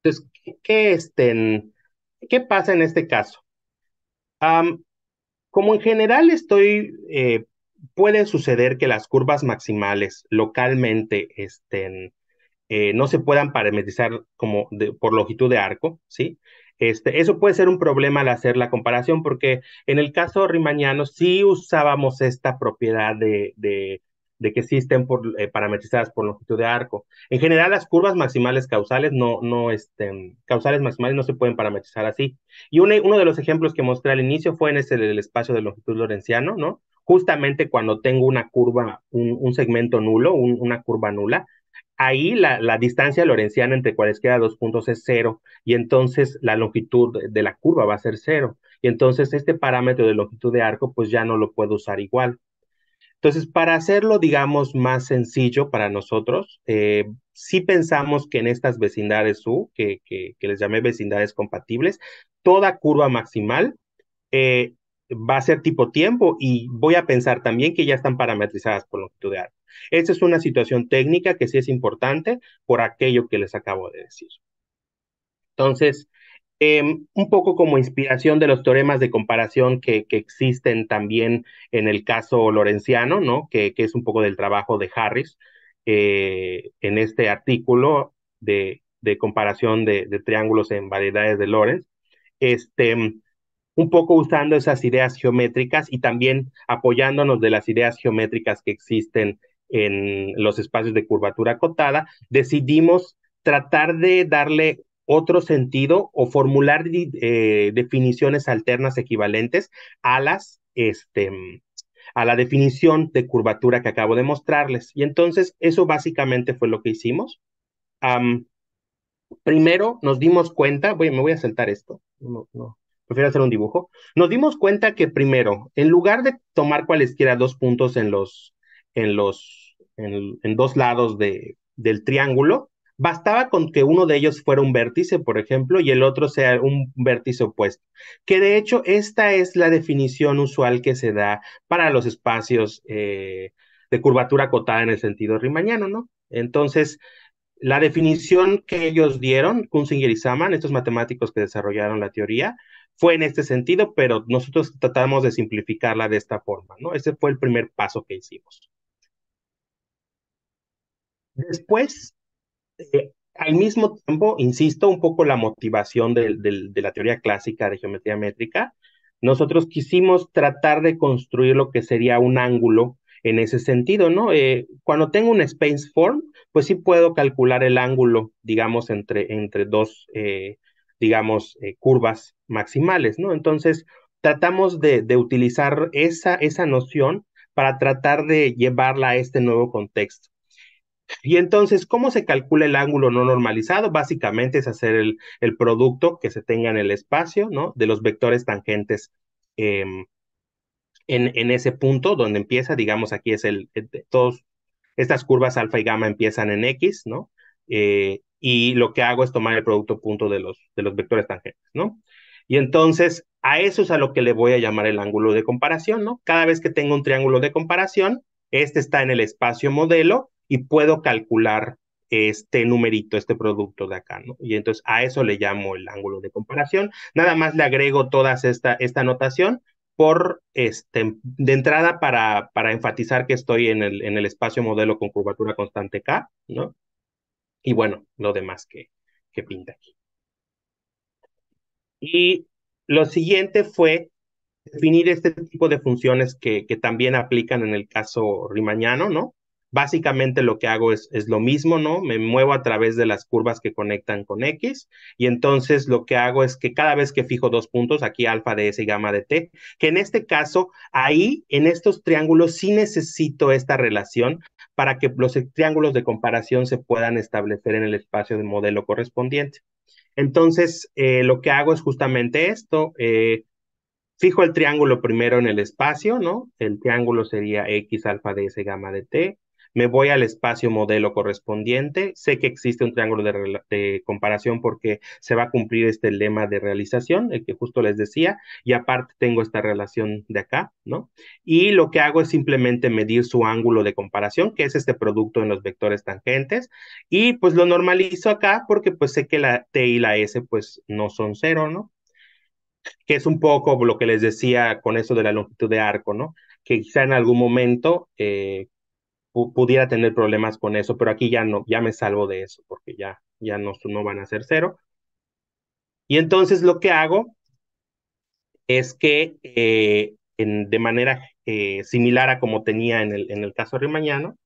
entonces, ¿qué pasa en este caso? Um, Como en general puede suceder que las curvas maximales localmente no se puedan parametrizar por longitud de arco, ¿sí? Eso puede ser un problema al hacer la comparación, porque en el caso riemanniano sí usábamos esta propiedad de que sí estén parametrizadas por longitud de arco. En general, las curvas maximales causales causales maximales no se pueden parametrizar así. Y uno de los ejemplos que mostré al inicio fue en ese del espacio de longitud lorentziano, ¿no? Justamente cuando tengo una curva, un segmento nulo, una curva nula, ahí la distancia lorentziana entre cualesquiera dos puntos es cero, y entonces la longitud de la curva va a ser cero. Y entonces este parámetro de longitud de arco, pues ya no lo puedo usar igual. Entonces, para hacerlo, digamos, más sencillo para nosotros, sí pensamos que en estas vecindades U, que les llamé vecindades compatibles, toda curva maximal eh, va a ser tipo tiempo, y voy a pensar también que ya están parametrizadas por longitud de arco. Esta es una situación técnica que sí es importante por aquello que les acabo de decir. Entonces, un poco como inspiración de los teoremas de comparación que existen también en el caso lorenciano, ¿no? Que es un poco del trabajo de Harris en este artículo de comparación de triángulos en variedades de Lorentz. Un poco usando esas ideas geométricas y también apoyándonos de las ideas geométricas que existen en los espacios de curvatura acotada, decidimos tratar de darle otro sentido o formular definiciones alternas equivalentes a a la definición de curvatura que acabo de mostrarles. Y entonces eso básicamente fue lo que hicimos. Um, Primero nos dimos cuenta, me voy a saltar esto, no, prefiero hacer un dibujo. Nos dimos cuenta que primero, en lugar de tomar cualesquiera dos puntos en dos lados del triángulo, bastaba con que uno de ellos fuera un vértice, por ejemplo, y el otro sea un vértice opuesto. Que de hecho, esta es la definición usual que se da para los espacios de curvatura acotada en el sentido riemanniano, ¿no? Entonces, la definición que ellos dieron, Kunzinger y Saman, estos matemáticos que desarrollaron la teoría, fue en este sentido, pero nosotros tratamos de simplificarla de esta forma, ¿no? Ese fue el primer paso que hicimos. Después, al mismo tiempo, insisto, un poco la motivación de la teoría clásica de geometría métrica, nosotros quisimos tratar de construir lo que sería un ángulo en ese sentido, ¿no? Cuando tengo un space form, pues sí puedo calcular el ángulo, digamos, entre dos, digamos, curvas maximales, ¿no? Entonces, tratamos de utilizar esa noción para tratar de llevarla a este nuevo contexto. Y entonces, ¿cómo se calcula el ángulo no normalizado? Básicamente es hacer el producto que se tenga en el espacio, ¿no? De los vectores tangentes eh, en ese punto donde empieza, digamos, aquí es todos estas curvas alfa y gamma empiezan en X, ¿no? Y lo que hago es tomar el producto punto de los vectores tangentes, ¿no? Y entonces a eso es a lo que le voy a llamar el ángulo de comparación, ¿no? Cada vez que tengo un triángulo de comparación, este está en el espacio modelo y puedo calcular este numerito, este producto de acá, ¿no? Y entonces a eso le llamo el ángulo de comparación. Nada más le agrego toda esta notación de entrada para enfatizar que estoy en el espacio modelo con curvatura constante K, ¿no? Y bueno, lo demás que pinta aquí. Y lo siguiente fue definir este tipo de funciones que también aplican en el caso rimañano, ¿no? Básicamente lo que hago es lo mismo, ¿no? Me muevo a través de las curvas que conectan con X y entonces lo que hago es que cada vez que fijo dos puntos, aquí alfa de S y gamma de T, que en este caso, ahí en estos triángulos sí necesito esta relación para que los triángulos de comparación se puedan establecer en el espacio de modelo correspondiente. Entonces, lo que hago es justamente esto. Fijo el triángulo primero en el espacio, ¿no? El triángulo sería X alfa de S gamma de T. Me voy al espacio modelo correspondiente. Sé que existe un triángulo de comparación porque se va a cumplir este lema de realización, el que justo les decía, y aparte tengo esta relación de acá, ¿no? Y lo que hago es simplemente medir su ángulo de comparación, que es este producto en los vectores tangentes, y pues lo normalizo acá porque pues sé que la T y la S pues no son cero, ¿no? Que es un poco lo que les decía con eso de la longitud de arco, ¿no? Que quizá en algún momento pudiera tener problemas con eso, pero aquí ya no, ya me salvo de eso, porque ya no van a ser cero. Y entonces lo que hago es que de manera similar a como tenía en el caso rimañano,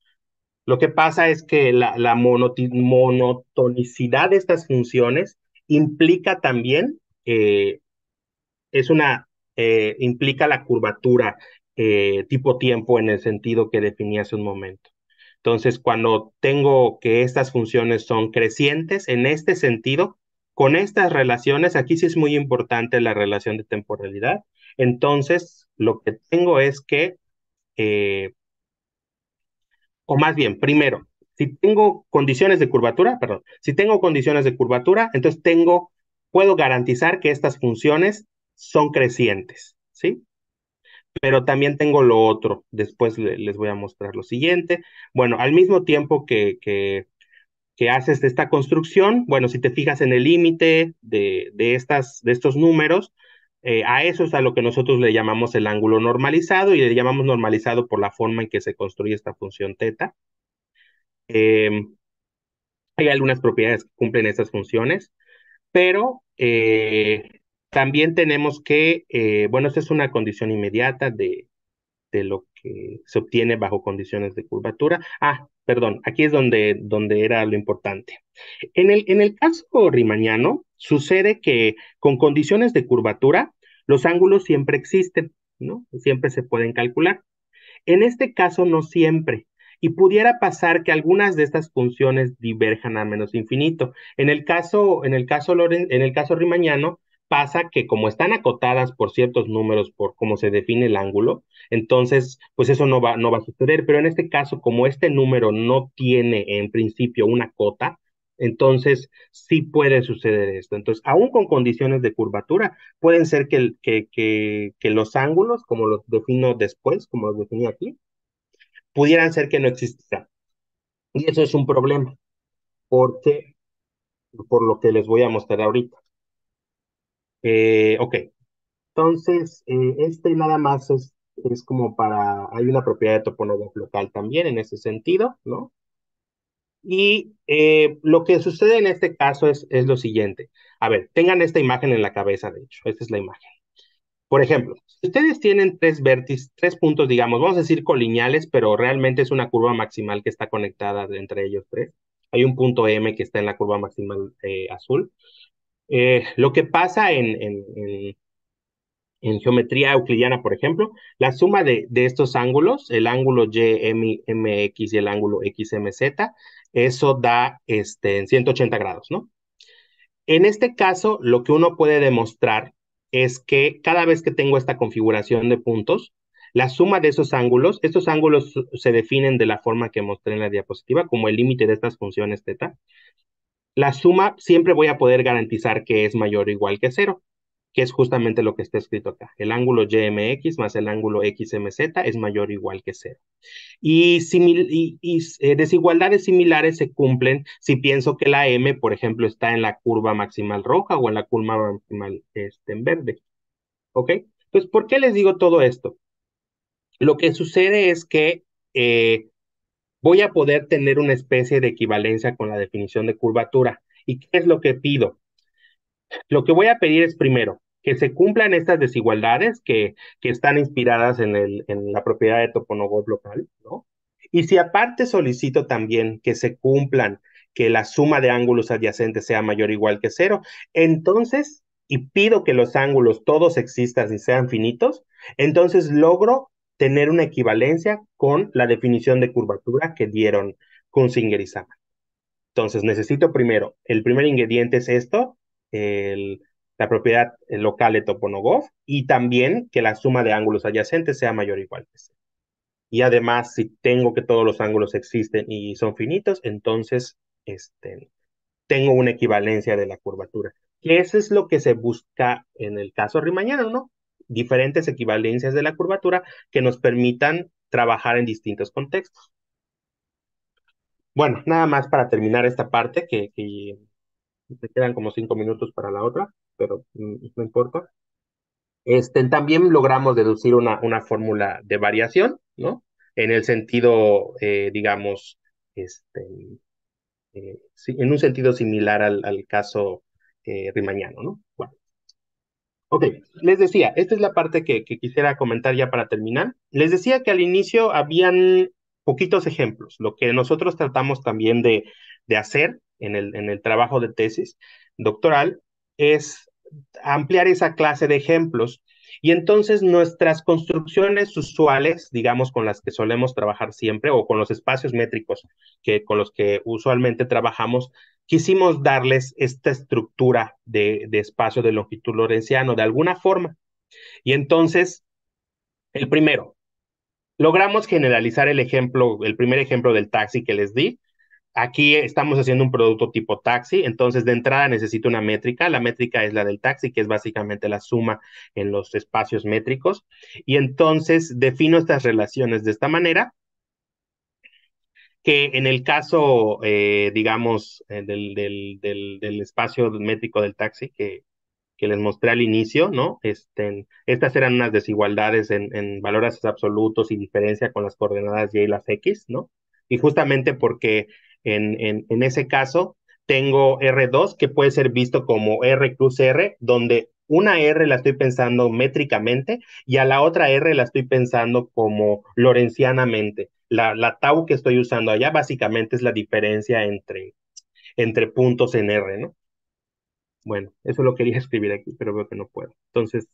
lo que pasa es que la monotonicidad de estas funciones implica también implica la curvatura tipo tiempo en el sentido que definí hace un momento. Entonces, cuando tengo que estas funciones son crecientes, en este sentido, con estas relaciones, aquí sí es muy importante la relación de temporalidad. Entonces, lo que tengo es que, o más bien, primero, si tengo condiciones de curvatura, perdón, si tengo condiciones de curvatura, entonces puedo garantizar que estas funciones son crecientes, ¿sí? Pero también tengo lo otro. Después les voy a mostrar lo siguiente. Bueno, al mismo tiempo que haces esta construcción, bueno, si te fijas en el límite de estos números, a eso es a lo que nosotros le llamamos el ángulo normalizado y le llamamos normalizado por la forma en que se construye esta función teta. Eh, Hay algunas propiedades que cumplen estas funciones, pero también tenemos bueno, esta es una condición inmediata de lo que se obtiene bajo condiciones de curvatura. Ah, perdón, aquí es donde era lo importante. En el caso riemanniano, sucede que con condiciones de curvatura, los ángulos siempre existen, ¿no? Siempre se pueden calcular. En este caso, no siempre. Y pudiera pasar que algunas de estas funciones diverjan a menos infinito. En el caso riemanniano, pasa que como están acotadas por ciertos números por cómo se define el ángulo, entonces, pues eso no va a suceder. Pero en este caso, como este número no tiene en principio una cota, entonces sí puede suceder esto. Entonces, aún con condiciones de curvatura, pueden ser que los ángulos, como los defino después, como los definí aquí, pudieran ser que no existieran. Y eso es un problema, porque, por lo que les voy a mostrar ahorita. Ok, entonces, este nada más es como hay una propiedad de topónomo local también en ese sentido, ¿no? Y lo que sucede en este caso es lo siguiente. A ver, tengan esta imagen en la cabeza, de hecho, esta es la imagen. Por ejemplo, si ustedes tienen tres puntos, digamos, vamos a decir colineales, pero realmente es una curva maximal que está conectada entre ellos tres. Hay un punto M que está en la curva maximal azul. Lo que pasa En geometría euclidiana, por ejemplo, la suma de estos ángulos, el ángulo YMX y el ángulo XMZ, eso da en 180 grados, ¿no? En este caso, lo que uno puede demostrar es que cada vez que tengo esta configuración de puntos, la suma de esos ángulos, estos ángulos se definen de la forma que mostré en la diapositiva, como el límite de estas funciones teta. La suma siempre voy a poder garantizar que es mayor o igual que cero, que es justamente lo que está escrito acá. El ángulo YMX más el ángulo XMZ es mayor o igual que cero. Y desigualdades similares se cumplen si pienso que la M, por ejemplo, está en la curva maximal roja o en la curva maximal en verde. ¿Ok? Entonces, ¿por qué les digo todo esto? Lo que sucede es que voy a poder tener una especie de equivalencia con la definición de curvatura. ¿Y qué es lo que pido? Lo que voy a pedir es primero que se cumplan estas desigualdades que están inspiradas en la propiedad de Toponogov local, ¿no? Y si aparte solicito también que se cumplan que la suma de ángulos adyacentes sea mayor o igual que cero, entonces, y pido que los ángulos todos existan y sean finitos, entonces logro tener una equivalencia con la definición de curvatura que dieron Kunzinger y Sama. Entonces, necesito primero, el primer ingrediente es esto, el, la propiedad local de Toponogov, y también que la suma de ángulos adyacentes sea mayor o igual que cero. Y además, si tengo que todos los ángulos existen y son finitos, entonces tengo una equivalencia de la curvatura. Que eso es lo que se busca en el caso riemanniano, ¿no? Diferentes equivalencias de la curvatura que nos permitan trabajar en distintos contextos. Bueno, nada más para terminar esta parte, que me quedan como 5 minutos para la otra, pero no importa. También logramos deducir una fórmula de variación, ¿no? En el sentido, digamos, sí, en un sentido similar al caso riemanniano, ¿no? Bueno, ok, les decía, esta es la parte que quisiera comentar ya para terminar. Les decía que al inicio habían poquitos ejemplos. Lo que nosotros tratamos también de hacer en el trabajo de tesis doctoral es ampliar esa clase de ejemplos. Y entonces nuestras construcciones usuales, digamos, con las que solemos trabajar siempre, o con los espacios métricos con los que usualmente trabajamos, quisimos darles esta estructura de espacio de longitud lorentziano de alguna forma. Y entonces, el primero, logramos generalizar el primer ejemplo del taxi que les di. Aquí estamos haciendo un producto tipo taxi, entonces de entrada necesito una métrica. La métrica es la del taxi, que es básicamente la suma en los espacios métricos. Y entonces defino estas relaciones de esta manera, que en el caso, digamos, del espacio métrico del taxi que les mostré al inicio, ¿no? Estas eran unas desigualdades en valores absolutos y diferencia con las coordenadas y y las x, ¿no? Y justamente porque en ese caso tengo R2 que puede ser visto como R cruz R, donde una R la estoy pensando métricamente y a la otra R la estoy pensando como lorencianamente. La tau que estoy usando allá básicamente es la diferencia entre puntos en R, ¿no? Bueno, eso lo quería escribir aquí, pero veo que no puedo. Entonces,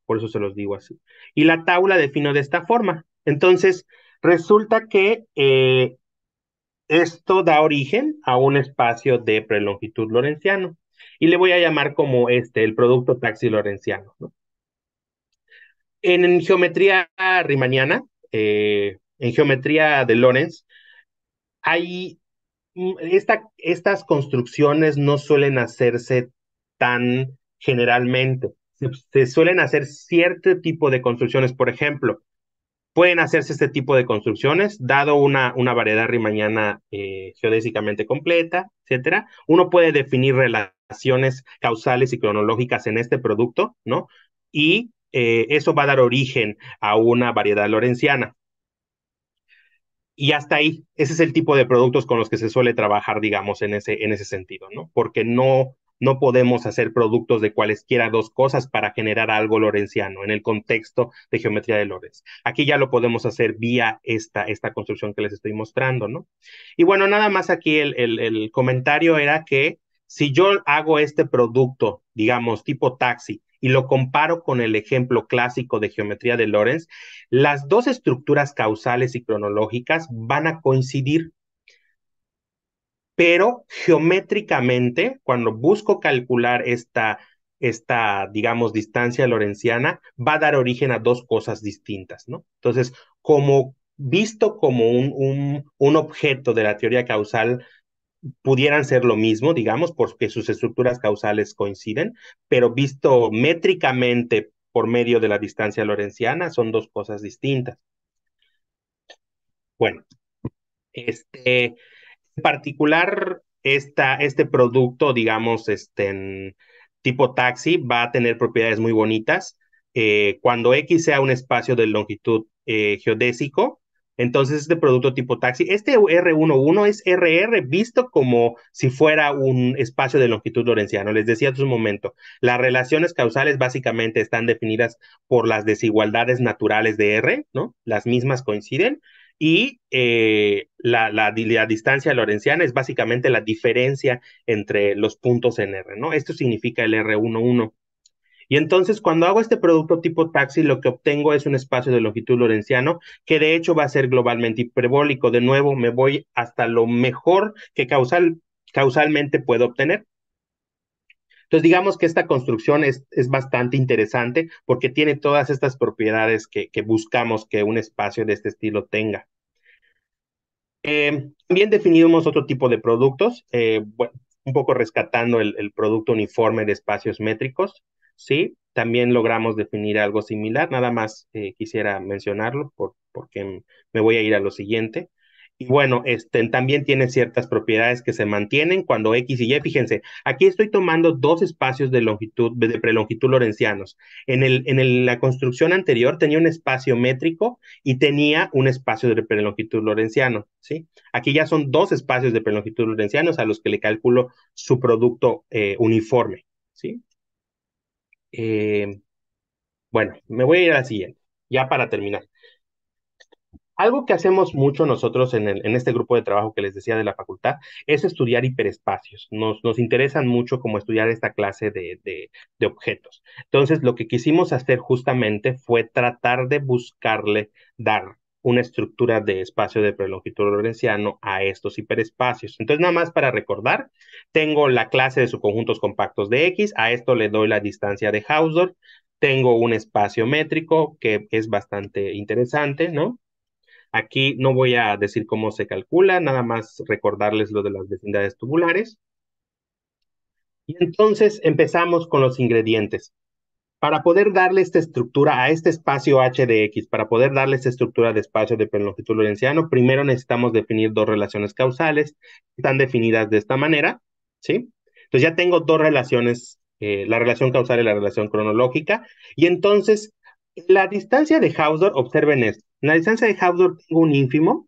por eso se los digo así. Y la tabla defino de esta forma. Entonces, resulta que esto da origen a un espacio de prelongitud lorentziano. Y le voy a llamar como el producto taxi lorentziano, ¿no? En geometría riemanniana, en geometría de Lorentz, hay estas construcciones no suelen hacerse tan generalmente. Se suelen hacer cierto tipo de construcciones. Por ejemplo, pueden hacerse este tipo de construcciones, dado una variedad riemanniana geodésicamente completa, etcétera. Uno puede definir relaciones causales y cronológicas en este producto, ¿no? Y eso va a dar origen a una variedad lorentziana. Y hasta ahí, ese es el tipo de productos con los que se suele trabajar, digamos, en ese sentido, ¿no? Porque no podemos hacer productos de cualesquiera dos cosas para generar algo lorenciano en el contexto de geometría de Lorentz. Aquí ya lo podemos hacer vía esta construcción que les estoy mostrando, ¿no? Y bueno, nada más aquí el comentario era que si yo hago este producto, digamos, tipo taxi, y lo comparo con el ejemplo clásico de geometría de Lorentz, las dos estructuras causales y cronológicas van a coincidir, pero geométricamente, cuando busco calcular digamos, distancia lorentziana, va a dar origen a dos cosas distintas, ¿no? Entonces, como visto como un objeto de la teoría causal, pudieran ser lo mismo, digamos, porque sus estructuras causales coinciden, pero visto métricamente por medio de la distancia lorentziana, son dos cosas distintas. Bueno, en particular, este producto, digamos, en tipo taxi, va a tener propiedades muy bonitas. Cuando X sea un espacio de longitud geodésico, entonces este producto tipo taxi, este R11 es RR visto como si fuera un espacio de longitud lorentziano. Les decía hace un momento, las relaciones causales básicamente están definidas por las desigualdades naturales de R, ¿no? Las mismas coinciden y la distancia lorentziana es básicamente la diferencia entre los puntos en R, ¿no? Esto significa el R11. Y entonces, cuando hago este producto tipo taxi, lo que obtengo es un espacio de longitud lorentziano que de hecho va a ser globalmente hiperbólico. De nuevo, me voy hasta lo mejor que causalmente puedo obtener. Entonces, digamos que esta construcción es bastante interesante porque tiene todas estas propiedades que buscamos que un espacio de este estilo tenga. También definimos otro tipo de productos, bueno, un poco rescatando el producto uniforme de espacios métricos, ¿sí? También logramos definir algo similar, nada más quisiera mencionarlo porque me voy a ir a lo siguiente. Y bueno, también tiene ciertas propiedades que se mantienen cuando X y Y. Fíjense, aquí estoy tomando dos espacios de longitud, de prelongitud lorentzianos. La construcción anterior tenía un espacio métrico y tenía un espacio de prelongitud lorentziano, ¿sí? Aquí ya son dos espacios de prelongitud lorentzianos a los que le calculo su producto uniforme, ¿sí? Eh, bueno, me voy a ir a la siguiente, ya para terminar. Algo que hacemos mucho nosotros en este grupo de trabajo que les decía de la facultad es estudiar hiperespacios. Nos interesan mucho como estudiar esta clase de objetos. Entonces, lo que quisimos hacer justamente fue tratar de buscarle dar una estructura de espacio de prelongitud lorentziano a estos hiperespacios. Entonces, nada más para recordar, tengo la clase de subconjuntos compactos de X, a esto le doy la distancia de Hausdorff, tengo un espacio métrico que es bastante interesante, ¿no? Aquí no voy a decir cómo se calcula, nada más recordarles lo de las vecindades tubulares. Y entonces empezamos con los ingredientes. Para poder darle esta estructura a este espacio h de x, para poder darle esta estructura de espacio de longitud lorentziano, primero necesitamos definir dos relaciones causales, que están definidas de esta manera, ¿sí? Entonces ya tengo dos relaciones, la relación causal y la relación cronológica, y entonces la distancia de Hausdorff, observen esto, en la distancia de Hausdorff tengo un ínfimo,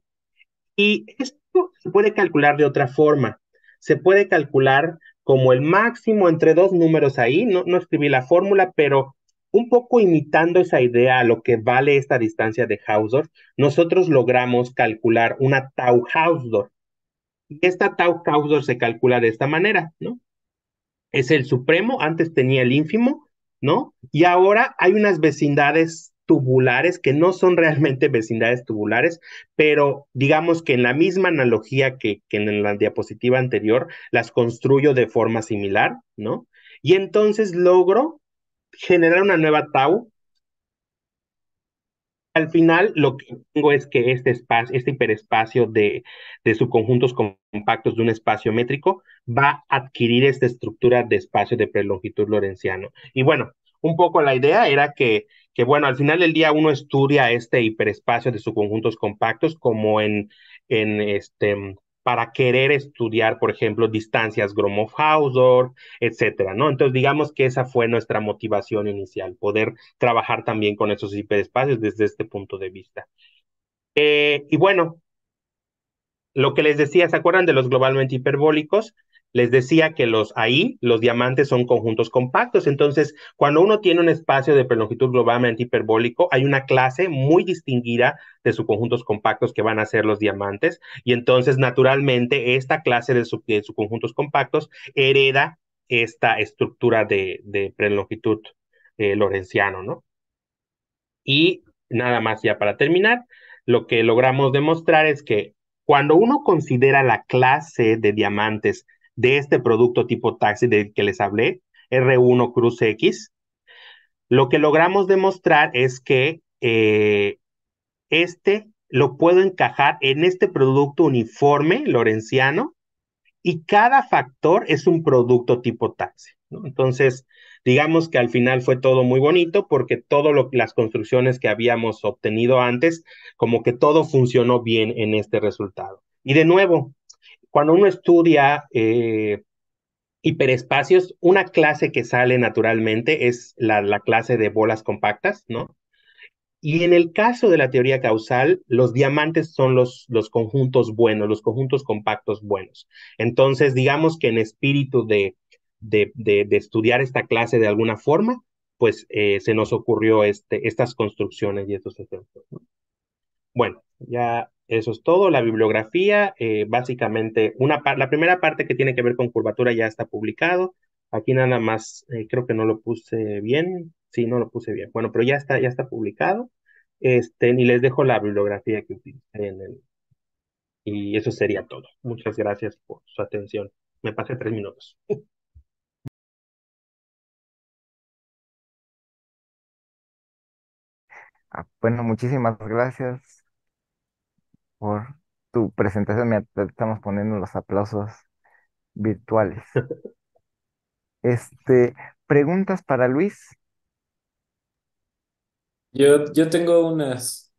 y esto se puede calcular de otra forma. Se puede calcular como el máximo entre dos números ahí. No escribí la fórmula, pero un poco imitando esa idea a lo que vale esta distancia de Hausdorff, nosotros logramos calcular una tau Hausdorff. Y esta tau Hausdorff se calcula de esta manera, ¿no? Es el supremo, antes tenía el ínfimo, ¿no? Y ahora hay unas vecindades tubulares que no son realmente vecindades tubulares, pero digamos que en la misma analogía que en la diapositiva anterior, las construyo de forma similar, ¿no? Y entonces logro generar una nueva tau. Al final, lo que tengo es que este espacio, este hiperespacio de subconjuntos compactos de un espacio métrico va a adquirir esta estructura de espacio de prelongitud lorentziano. Y bueno, un poco la idea era bueno, al final del día uno estudia este hiperespacio de subconjuntos compactos como para querer estudiar, por ejemplo, distancias Gromov-Hausdorff, etcétera, ¿no? Entonces, digamos que esa fue nuestra motivación inicial, poder trabajar también con esos hiperespacios desde este punto de vista. Y bueno, lo que les decía, ¿se acuerdan de los globalmente hiperbólicos? Les decía que los diamantes son conjuntos compactos. Entonces, cuando uno tiene un espacio de prelongitud globalmente hiperbólico, hay una clase muy distinguida de subconjuntos compactos que van a ser los diamantes. Y entonces, naturalmente, esta clase de subconjuntos compactos hereda esta estructura de prelongitud lorentziano, ¿no? Y nada más ya para terminar, lo que logramos demostrar es que cuando uno considera la clase de diamantes de este producto tipo taxi del que les hablé, R1 Cruz X, lo que logramos demostrar es que este lo puedo encajar en este producto uniforme lorentziano y cada factor es un producto tipo taxi, ¿no? Entonces, digamos que al final fue todo muy bonito porque las construcciones que habíamos obtenido antes, como que todo funcionó bien en este resultado. Y de nuevo, cuando uno estudia hiperespacios, una clase que sale naturalmente es la clase de bolas compactas, ¿no? Y en el caso de la teoría causal, los diamantes son los conjuntos buenos, los conjuntos compactos buenos. Entonces, digamos que en espíritu de estudiar esta clase de alguna forma, pues se nos ocurrió estas construcciones y estos ejemplos, ¿no? Bueno, ya eso es todo. La bibliografía, básicamente, la primera parte que tiene que ver con curvatura ya está publicado. Aquí nada más, creo que no lo puse bien. Sí, no lo puse bien. Bueno, pero ya está publicado. Y les dejo la bibliografía que utilicé y eso sería todo. Muchas gracias por su atención. Me pasé 3 minutos. Bueno, muchísimas gracias por tu presentación. Mira, te estamos poniendo los aplausos virtuales. Este, preguntas para Luis. Yo tengo unas.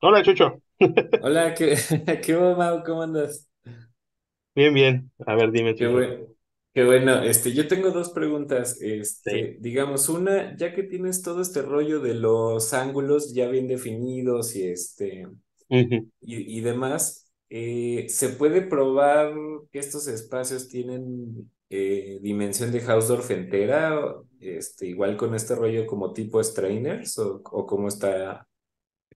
Hola, Chucho. Hola, ¿qué, qué mamá? ¿Cómo andas? Bien, bien. A ver, dime, Qué Chucho. bueno. Qué bueno. Yo tengo dos preguntas. Sí. Digamos, una, ya que tienes todo este rollo de los ángulos ya bien definidos Ujú. y demás, ¿se puede probar que estos espacios tienen dimensión de Hausdorff entera? Igual con este rollo como tipo Strainers o cómo está,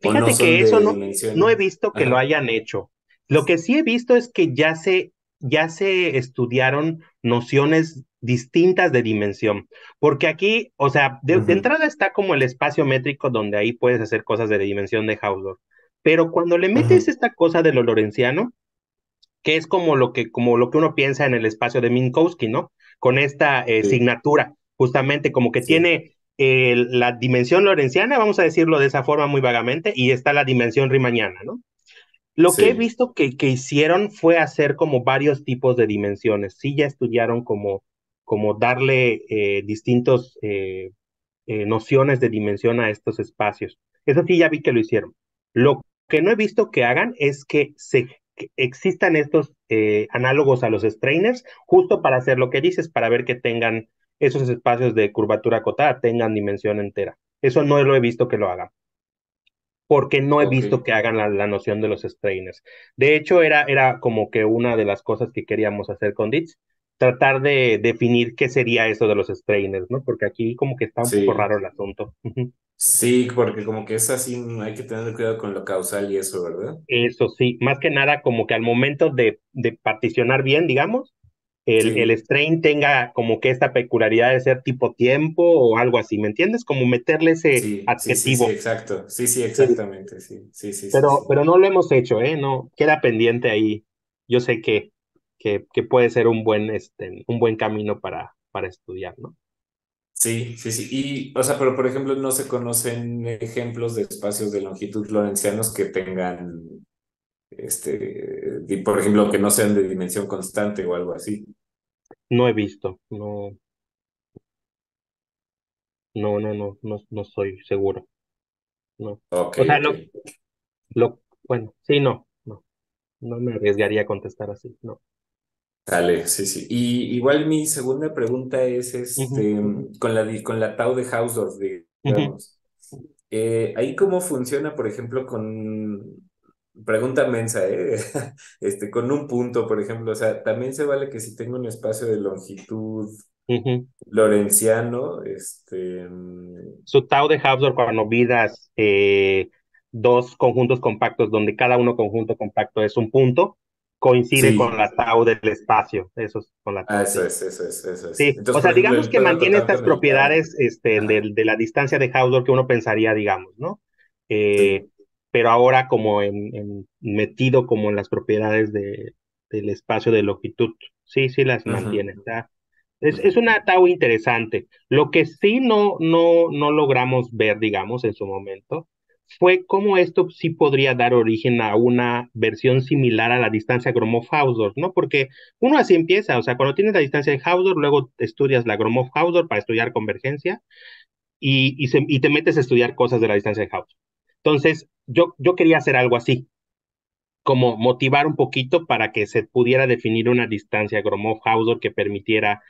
o no Fíjate son que eso de no he dimensión. visto que lo Ajá. hayan hecho. Lo que sí he visto es que ya se estudiaron nociones distintas de dimensión, porque aquí, o sea, de Ujú. entrada está como el espacio métrico donde ahí puedes hacer cosas de dimensión de Hausdorff, pero cuando le metes Ujú. esta cosa de lo lorentziano, que es como lo que uno piensa en el espacio de Minkowski, ¿no? Con esta Sí, signatura, justamente como que sí, tiene la dimensión lorentziana, vamos a decirlo de esa forma muy vagamente, y está la dimensión riemanniana, ¿no? Lo que he sí. visto que hicieron fue hacer como varios tipos de dimensiones. Sí, ya estudiaron como darle distintos nociones de dimensión a estos espacios. Eso sí, ya vi que lo hicieron. Lo que no he visto que hagan es que existan estos análogos a los strainers, justo para hacer lo que dices, para ver que tengan esos espacios de curvatura acotada, tengan dimensión entera. Eso no lo he visto que lo hagan porque no he Ok. visto que hagan la noción de los strainers. De hecho, era como que una de las cosas que queríamos hacer con DITS, tratar de definir qué sería eso de los strainers, ¿no? Porque aquí como que está un poco Sí, raro el asunto. sí, porque como que es así, hay que tener cuidado con lo causal y eso, ¿verdad? Eso sí, más que nada como que al momento de particionar bien, digamos, el Sí, strain tenga como que esta peculiaridad de ser tipo tiempo o algo así, ¿me entiendes? Como meterle ese sí, sí, sí, sí, adjetivo. exacto. Sí, sí, Sí. exactamente, sí, sí, sí, sí, Pero sí. no lo hemos hecho, ¿eh? No, queda pendiente ahí. Yo sé que puede ser un buen camino para estudiar, ¿no? Sí, sí, sí. Y, o sea, pero por ejemplo, no se conocen ejemplos de espacios de longitud lorentzianos que tengan, por ejemplo, que no sean de dimensión constante o algo así. No he visto, no, no soy seguro, no. Ok, O sea, ok. bueno, sí, no me arriesgaría a contestar así, no. Dale, sí, sí. Y igual mi segunda pregunta es, Ujú, con la Tau de Hausdorff, ujú, digamos. Ahí cómo funciona, por ejemplo, pregunta mensa, ¿eh? Con un punto, por ejemplo, o sea, también se vale que si tengo un espacio de longitud ujú. lorentziano, Su Tau de Hausdorff cuando midas dos conjuntos compactos donde cada uno conjunto compacto es un punto. coincide con Sí, la tau del espacio, eso es con la tau, eso sí. es, eso es, eso es. Sí, o Entonces, por sea, ejemplo, digamos el que pedo mantiene acotado estas con el tau. propiedades Ajá, de la distancia de Hausdorff que uno pensaría, digamos, ¿no? Eh, sí. pero ahora como metido como en las propiedades del espacio de longitud. Sí, sí las Ujú, mantiene. O sea, ujú. es una tau interesante. Lo que sí no logramos ver, digamos, en su momento, fue cómo esto sí podría dar origen a una versión similar a la distancia Gromov-Hausdorff, ¿no? Porque uno así empieza, o sea, cuando tienes la distancia de Hausdorff, luego estudias la Gromov-Hausdorff para estudiar convergencia y te metes a estudiar cosas de la distancia de Hausdorff. Entonces, yo quería hacer algo así, como motivar un poquito para que se pudiera definir una distancia Gromov-Hausdorff que permitiera,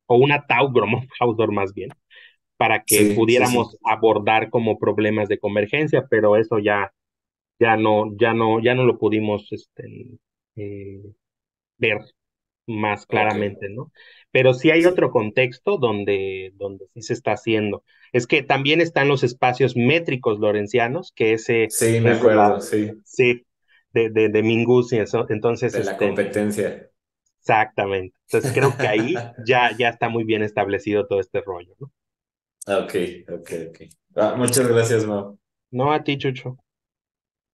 o una tau Gromov-Hausdorff más bien, para que Sí, sí, sí. pudiéramos abordar como problemas de convergencia, pero eso ya no lo pudimos eh, ver más Ok. claramente, ¿no? Pero sí hay Sí. otro contexto donde sí se está haciendo. Es que también están los espacios métricos lorentzianos, que ese Sí, me es de la, acuerdo, sí. sí, de Mingus y eso. Entonces, De la competencia. exactamente. Entonces creo que ahí ya está muy bien establecido todo este rollo, ¿no? Ok, ok, ok. Muchas gracias, Mau. No a ti, Chucho.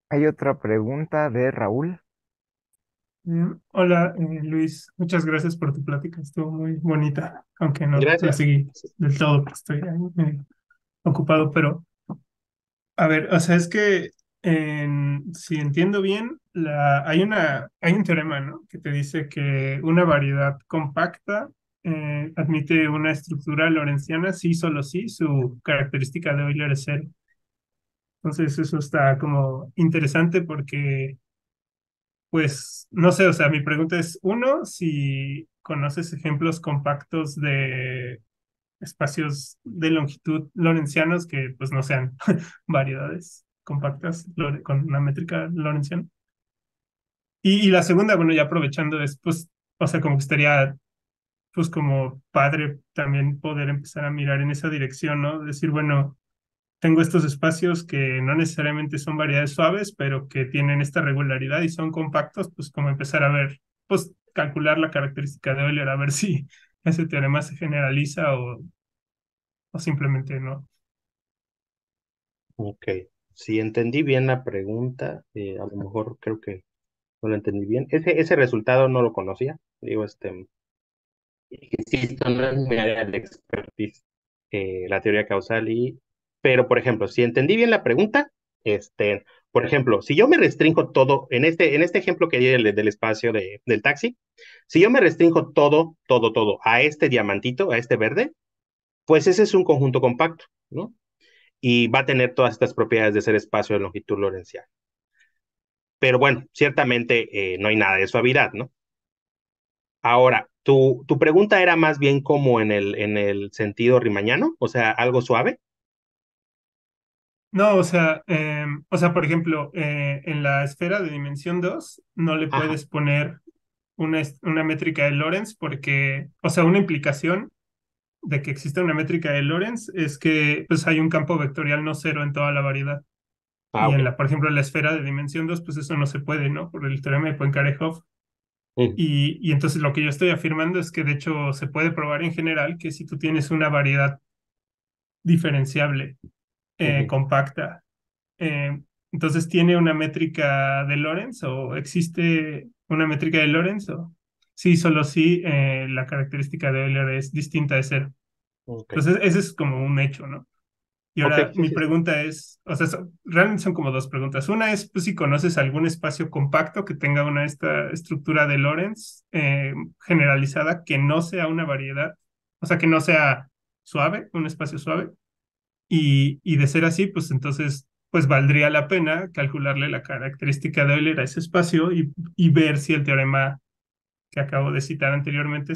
Hay otra pregunta de Raúl. Hola, Luis, muchas gracias por tu plática, estuvo muy bonita, aunque no la Gracias. seguí del todo, porque estoy ahí medio ocupado, pero a ver, o sea, es que si entiendo bien, hay un teorema, ¿no? Que te dice que una variedad compacta admite una estructura lorentziana si solo si su característica de Euler es cero. Entonces, eso está como interesante porque pues no sé, o sea, mi pregunta es, uno, si conoces ejemplos compactos de espacios de longitud lorencianos que pues no sean variedades compactas con una métrica lorenciana. Y la segunda, bueno, ya aprovechando es, pues, o sea, como que estaría, pues como padre también poder empezar a mirar en esa dirección, ¿no? Decir, bueno, tengo estos espacios que no necesariamente son variedades suaves, pero que tienen esta regularidad y son compactos, pues como empezar a ver, pues calcular la característica de Euler, a ver si ese teorema se generaliza o simplemente no. Ok. Si entendí bien la pregunta, a lo mejor creo que no lo entendí bien. Ese resultado no lo conocía. Digo, insisto, no es mi área de expertise, la teoría causal pero por ejemplo, si entendí bien la pregunta, por ejemplo, si yo me restringo todo, en este ejemplo que di del espacio del taxi, si yo me restringo todo a este diamantito, a este verde, pues ese es un conjunto compacto, ¿no? Y va a tener todas estas propiedades de ser espacio de longitud lorentziana. Pero bueno, ciertamente no hay nada de suavidad, ¿no? Ahora, tu pregunta era más bien como en el sentido rimañano, o sea, algo suave. No, o sea, por ejemplo, en la esfera de dimensión 2 no le Ajá. puedes poner una métrica de Lorentz porque, o sea, una implicación de que exista una métrica de Lorentz es que pues hay un campo vectorial no cero en toda la variedad. Ah, Y ok. por ejemplo, en la esfera de dimensión 2 pues eso no se puede, ¿no? Por el teorema de Poincaré-Hopf. Mm, Y entonces lo que yo estoy afirmando es que de hecho se puede probar en general que si tú tienes una variedad diferenciable, ujú, compacta, eh, entonces tiene una métrica de Lorentz o existe una métrica de Lorentz o sí, solo si la característica de Euler es distinta de cero. ok. Entonces ese es como un hecho, ¿no? Y Ok, ahora sí, mi sí, sí. pregunta es, o sea, realmente son como dos preguntas. Una es, pues, si conoces algún espacio compacto que tenga esta estructura de Lorentz generalizada que no sea una variedad, o sea, que no sea suave, un espacio suave. Y de ser así, pues entonces, pues valdría la pena calcularle la característica de Euler a ese espacio y ver si el teorema que acabo de citar anteriormente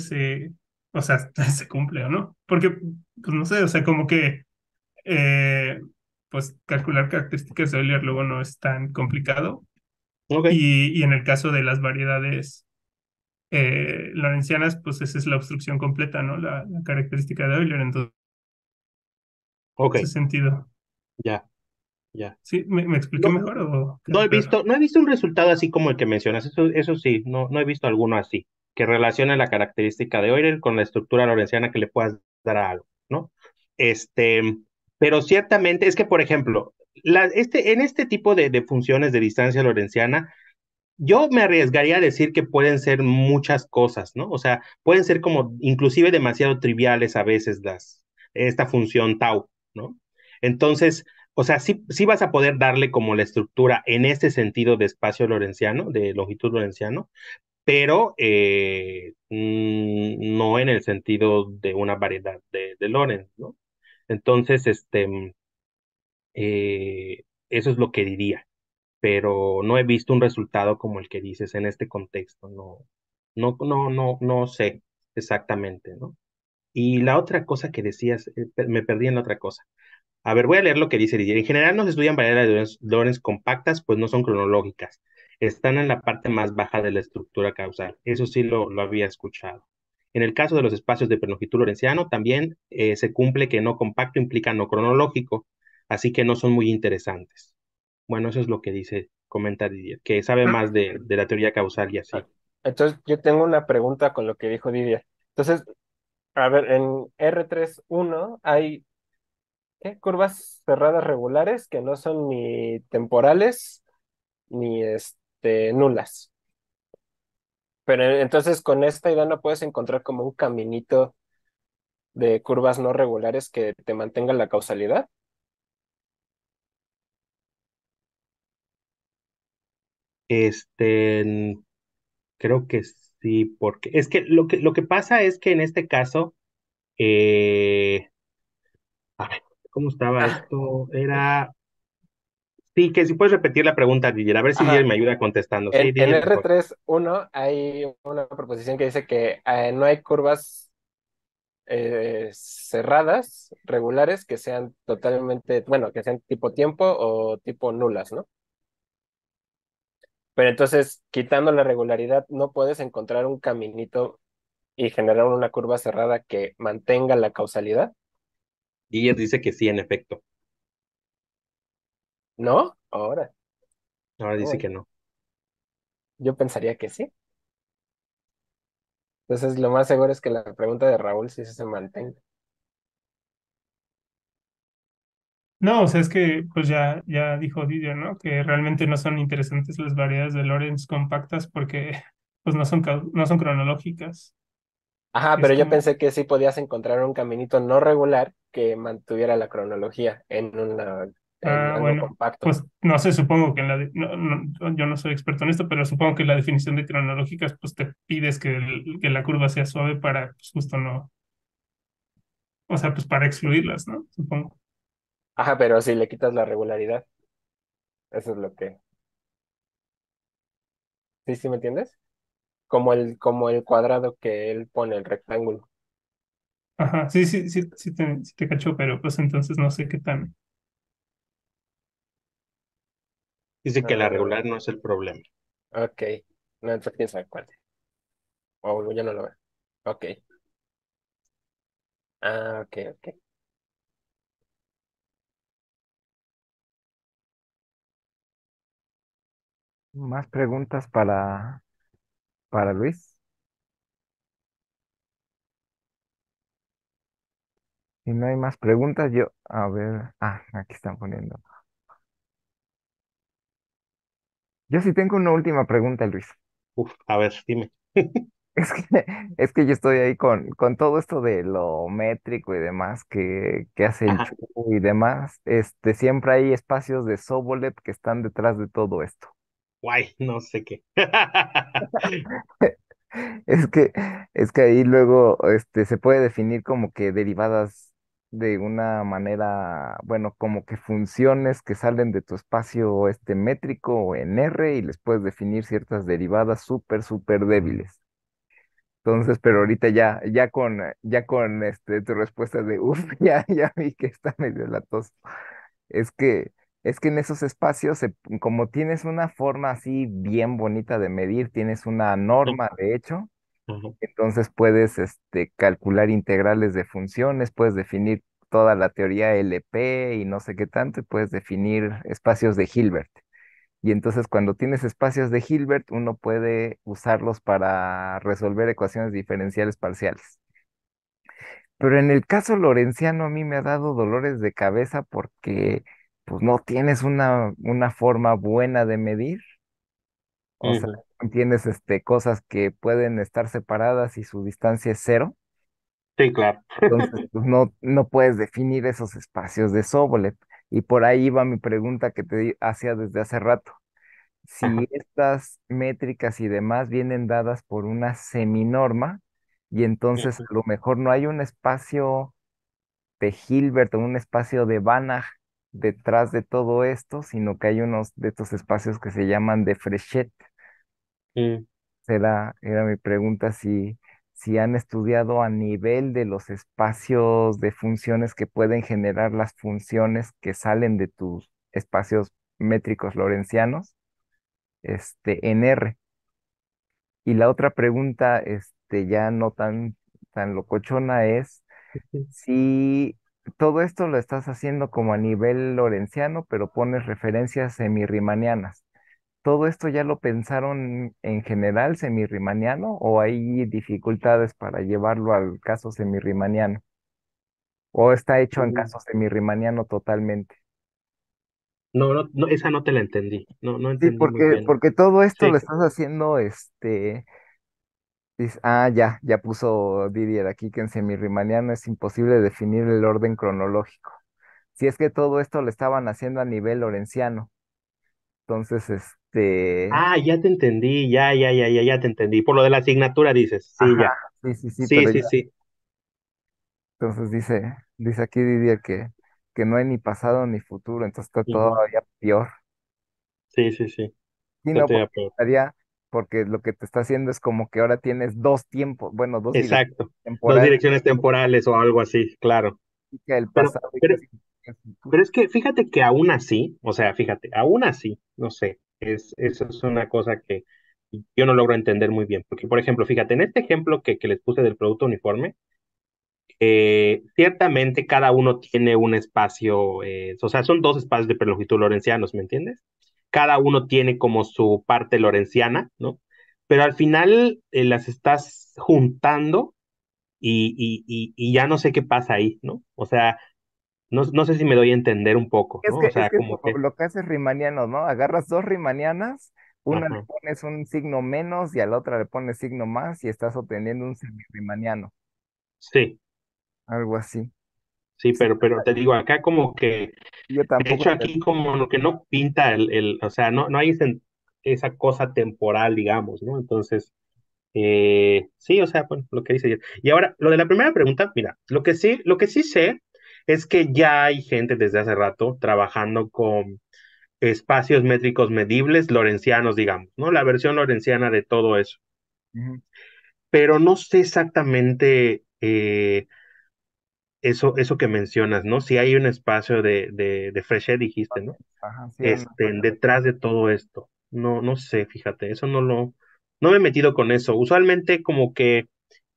o sea, se cumple o no. Porque, pues no sé, o sea, como que eh, pues calcular características de Euler luego no es tan complicado. Ok, Y en el caso de las variedades lorentzianas, pues esa es la obstrucción completa, ¿no? La característica de Euler, entonces, ok, en ese sentido. ya, ya. ¿Sí? ¿Me expliqué No, mejor o quedó claro? no he visto un resultado así como el que mencionas, eso sí, no he visto alguno así, que relacione la característica de Euler con la estructura lorentziana que le puedas dar a algo, ¿no? Este, pero ciertamente es que, por ejemplo, en este tipo de funciones de distancia lorentziana, yo me arriesgaría a decir que pueden ser muchas cosas, ¿no? O sea, pueden ser como inclusive demasiado triviales a veces esta función tau, ¿no? Entonces, o sea, sí vas a poder darle como la estructura en este sentido de espacio lorentziano, de longitud lorentziano, pero no en el sentido de una variedad de Lorentz, ¿no? Entonces, eso es lo que diría, pero no he visto un resultado como el que dices en este contexto, no sé exactamente, ¿no? Y la otra cosa que decías, me perdí en la otra cosa. A ver, voy a leer lo que dice Didier. En general no se estudian variedades de Lorentz compactas, pues no son cronológicas. Están en la parte más baja de la estructura causal. Eso sí lo había escuchado. En el caso de los espacios de longitud lorentziano, también se cumple que no compacto implica no cronológico, así que no son muy interesantes. Bueno, eso es lo que dice, comenta Didier, que sabe más de la teoría causal y Ah, así. entonces, yo tengo una pregunta con lo que dijo Didier. Entonces, a ver, en R3.1 hay ¿qué? Curvas cerradas regulares que no son ni temporales ni nulas. Pero entonces con esta idea no puedes encontrar como un caminito de curvas no regulares que te mantenga la causalidad. Este, creo que sí, porque es que lo que pasa es que en este caso, eh, a ver, ¿cómo estaba Ah, esto? Sí, que si puedes repetir la pregunta, Didier, a ver si Didier ajá. me ayuda contestando. Sí, En Didier, mejor. R3.1 hay una proposición que dice que no hay curvas cerradas, regulares, que sean totalmente, bueno, que sean tipo tiempo o tipo nulas, ¿no? Pero entonces, quitando la regularidad, no puedes encontrar un caminito y generar una curva cerrada que mantenga la causalidad, Didier dice que sí, en efecto. ¿no? Ahora, Ahora no, dice bueno, que no. yo pensaría que sí. Entonces, lo más seguro es que la pregunta de Raúl sí se mantenga. No, o sea, es que pues ya dijo Didier, ¿no? Que realmente no son interesantes las variedades de Lorentz compactas porque pues no son cronológicas. Ajá, Que es pero yo como, pensé que sí podías encontrar un caminito no regular que mantuviera la cronología en algo bueno, compacto. pues no sé, supongo que yo no soy experto en esto, pero supongo que la definición de cronológicas pues te pides que la curva sea suave para pues justo no, o sea, pues para excluirlas, ¿no? Supongo. Ajá, pero si le quitas la regularidad, eso es lo que... ¿Sí, sí me entiendes? Como el cuadrado que él pone, el rectángulo. Ajá, sí te cacho, pero pues entonces no sé qué tan. Dice que la Ah, regular no es el problema. ok. No, entonces quién sabe cuál. O ya no lo veo. Ok. Ah, ok, ok. ¿Más preguntas para Luis? Si no hay más preguntas, a ver, aquí están poniendo. Yo sí tengo una última pregunta, Luis. Uf, a ver, dime. Es que, es que yo estoy ahí con todo esto de lo métrico y demás que hace el Ajá, Chu y demás. Siempre hay espacios de Sobolev que están detrás de todo esto. guay, no sé qué. Es que, es que ahí luego se puede definir como que derivadas de una manera, bueno, como que funciones que salen de tu espacio métrico en R y les puedes definir ciertas derivadas súper débiles. Entonces, pero ahorita ya con tu respuesta de uff, ya vi que está medio latoso. Es que, es que en esos espacios, como tienes una forma así bien bonita de medir, tienes una norma, de hecho, Ajá, entonces puedes calcular integrales de funciones, puedes definir toda la teoría LP y no sé qué tanto, y puedes definir espacios de Hilbert. Y entonces cuando tienes espacios de Hilbert, uno puede usarlos para resolver ecuaciones diferenciales parciales. Pero en el caso lorenciano a mí me ha dado dolores de cabeza porque pues no tienes una forma buena de medir. O sea, Ujú. tienes cosas que pueden estar separadas y su distancia es cero. Sí, claro. Entonces, pues no puedes definir esos espacios de Sobolev. Y por ahí va mi pregunta que hacía desde hace rato. Si Ajá. estas métricas y demás vienen dadas por una seminorma, y entonces Ujú. a lo mejor no hay un espacio de Hilbert o un espacio de Banach detrás de todo esto, sino que hay unos de estos espacios que se llaman de Frechet. Mm. Era mi pregunta si han estudiado a nivel de los espacios de funciones que pueden generar las funciones que salen de tus espacios métricos lorencianos, en R. Y la otra pregunta, ya no tan locochona es si todo esto lo estás haciendo como a nivel lorenciano, pero pones referencias semirriemannianas. ¿Todo esto ya lo pensaron en general semirriemanniano o hay dificultades para llevarlo al caso semirriemanniano? ¿O está hecho en Mm. caso semirriemanniano totalmente? No, no, no, esa no te la entendí. No, no Sí, entendí muy bien. porque todo esto lo Sí. estás haciendo, ya puso Didier aquí que en semirriemanniano es imposible definir el orden cronológico. Si es que todo esto lo estaban haciendo a nivel lorenciano. Entonces, Ah, ya te entendí, ya te entendí. Por lo de la asignatura dices, sí, ajá, ya. sí, sí, sí, Sí, pero sí, sí. entonces dice aquí Didier que no hay ni pasado ni futuro, entonces está Ujú. todavía peor. Sí, sí, sí. Sí, Está no, todavía porque peor. porque lo que te está haciendo es como que ahora tienes dos tiempos, bueno, dos direcciones Exacto. Dos temporales, direcciones temporales o algo así, claro. significa el Pero, pasado y pero, que significa el futuro. pero es que fíjate que aún así, o sea, fíjate, aún así, no sé, eso es una cosa que yo no logro entender muy bien. Porque, por ejemplo, fíjate, en este ejemplo que les puse del producto uniforme, ciertamente cada uno tiene un espacio, o sea, son dos espacios de perlongitud lorencianos, ¿me entiendes? Cada uno tiene como su parte lorenciana, ¿no? Pero al final las estás juntando y ya no sé qué pasa ahí, ¿no? O sea, no sé si me doy a entender un poco, ¿no? O Es sea, que como que, lo que hace Riemanniano, ¿no? Agarras dos Riemannianas, una le ajá, pones un signo menos y a la otra le pones signo más y estás obteniendo un semirriemanniano, sí, algo así. sí, Sí, pero te digo, acá como que, yo de tampoco hecho aquí como lo que no pinta o sea, no hay esa cosa temporal, digamos, ¿no? Entonces, sí, o sea, bueno, lo que dice. Y ahora, lo de la primera pregunta, mira, lo que sí sé es que ya hay gente desde hace rato trabajando con espacios métricos medibles lorencianos, digamos, ¿no? La versión lorenciana de todo eso. Ujú. Pero no sé exactamente eso que mencionas, ¿no? Si hay un espacio de Frechet, dijiste, ¿no? Ajá, sí, hay una Detrás de todo esto. No sé, fíjate, eso no me he metido con eso. Usualmente como que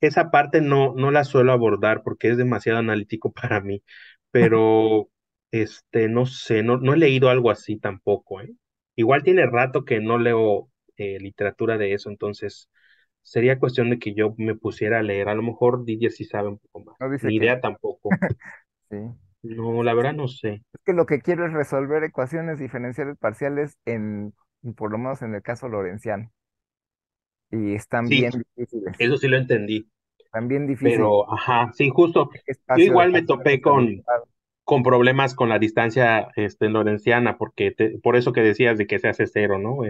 esa parte no la suelo abordar porque es demasiado analítico para mí, pero no sé, no he leído algo así tampoco, ¿eh? Igual tiene rato que no leo literatura de eso, entonces sería cuestión de que yo me pusiera a leer. A lo mejor Didier sí sabe un poco más. no dice Ni que no. idea tampoco. Sí. No, la verdad no sé. Es que lo que quiero es resolver ecuaciones diferenciales parciales por lo menos en el caso lorenciano. Y Sí, eso sí lo entendí. están bien difíciles. Pero, ajá, sí, justo. ¿Qué Yo espacio de igual me funciones topé al con, otro lado? con problemas con la distancia lorenciana, porque por eso que decías de que se hace cero, ¿no?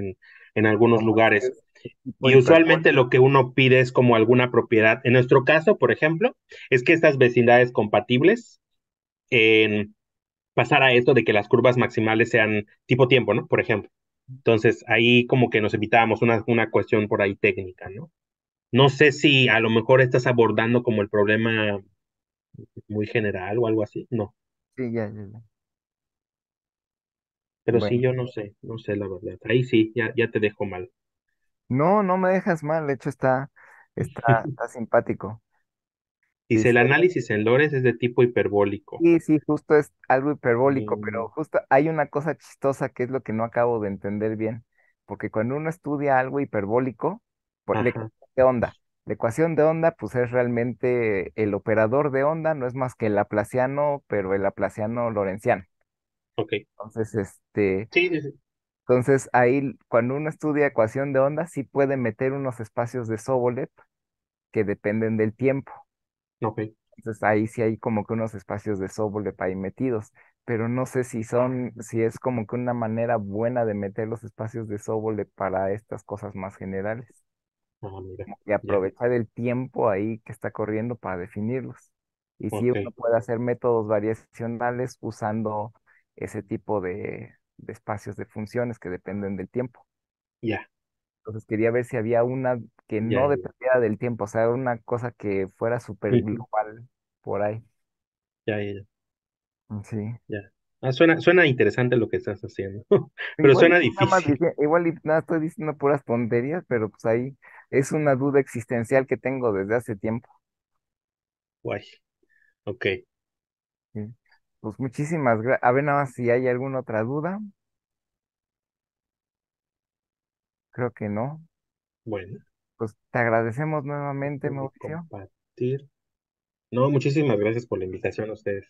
En algunos Como lugares. dices, tipo Y usualmente hiperbólico. lo que uno pide es como alguna propiedad. En nuestro caso, por ejemplo, es que estas vecindades compatibles en pasar a esto de que las curvas maximales sean tipo tiempo, ¿no? Por ejemplo. Entonces, ahí como que nos evitábamos una cuestión por ahí técnica, ¿no? No sé si a lo mejor estás abordando como el problema muy general o algo así. No, Sí, ya. pero sí, Bueno, yo no sé la verdad. Ahí sí, ya te dejo mal. no me dejas mal, de hecho está simpático. Sí, Dice, sí, el análisis en Lores es de tipo hiperbólico. sí, sí, justo es algo hiperbólico, pero Mm, justo hay una cosa chistosa que es lo que no acabo de entender bien, porque cuando uno estudia algo hiperbólico, la ajá, ecuación de onda, la ecuación de onda, pues es realmente el operador de onda, no es más que el laplaciano, pero el laplaciano lorentziano. ok. Entonces, Sí, sí, sí. entonces ahí cuando uno estudia ecuación de onda, sí puede meter unos espacios de Sobolev que dependen del tiempo. Ok. Entonces ahí sí hay como que unos espacios de Sobolev ahí metidos, pero no sé si es como que una manera buena de meter los espacios de Sobolev para estas cosas más generales, Ah, mira, y ya. aprovechar el tiempo ahí que está corriendo para definirlos. Y si Ok, uno puede hacer métodos variacionales usando ese tipo de espacios de funciones que dependen del tiempo. ya, Entonces quería ver si había una que ya, no ya. dependiera del tiempo, o sea, una cosa que fuera súper Ujú, global por ahí. ya, ya, ya. Sí. Ya. Suena interesante lo que estás haciendo, pero Igual y suena nada más difícil. igual y nada estoy diciendo puras tonterías, pero pues ahí es una duda existencial que tengo desde hace tiempo. Guay, ok, Sí. Pues muchísimas gracias. A ver nada más si hay alguna otra duda. Creo que no. bueno, Pues te agradecemos nuevamente, antes de Mauricio. compartir. No, muchísimas gracias por la invitación a ustedes.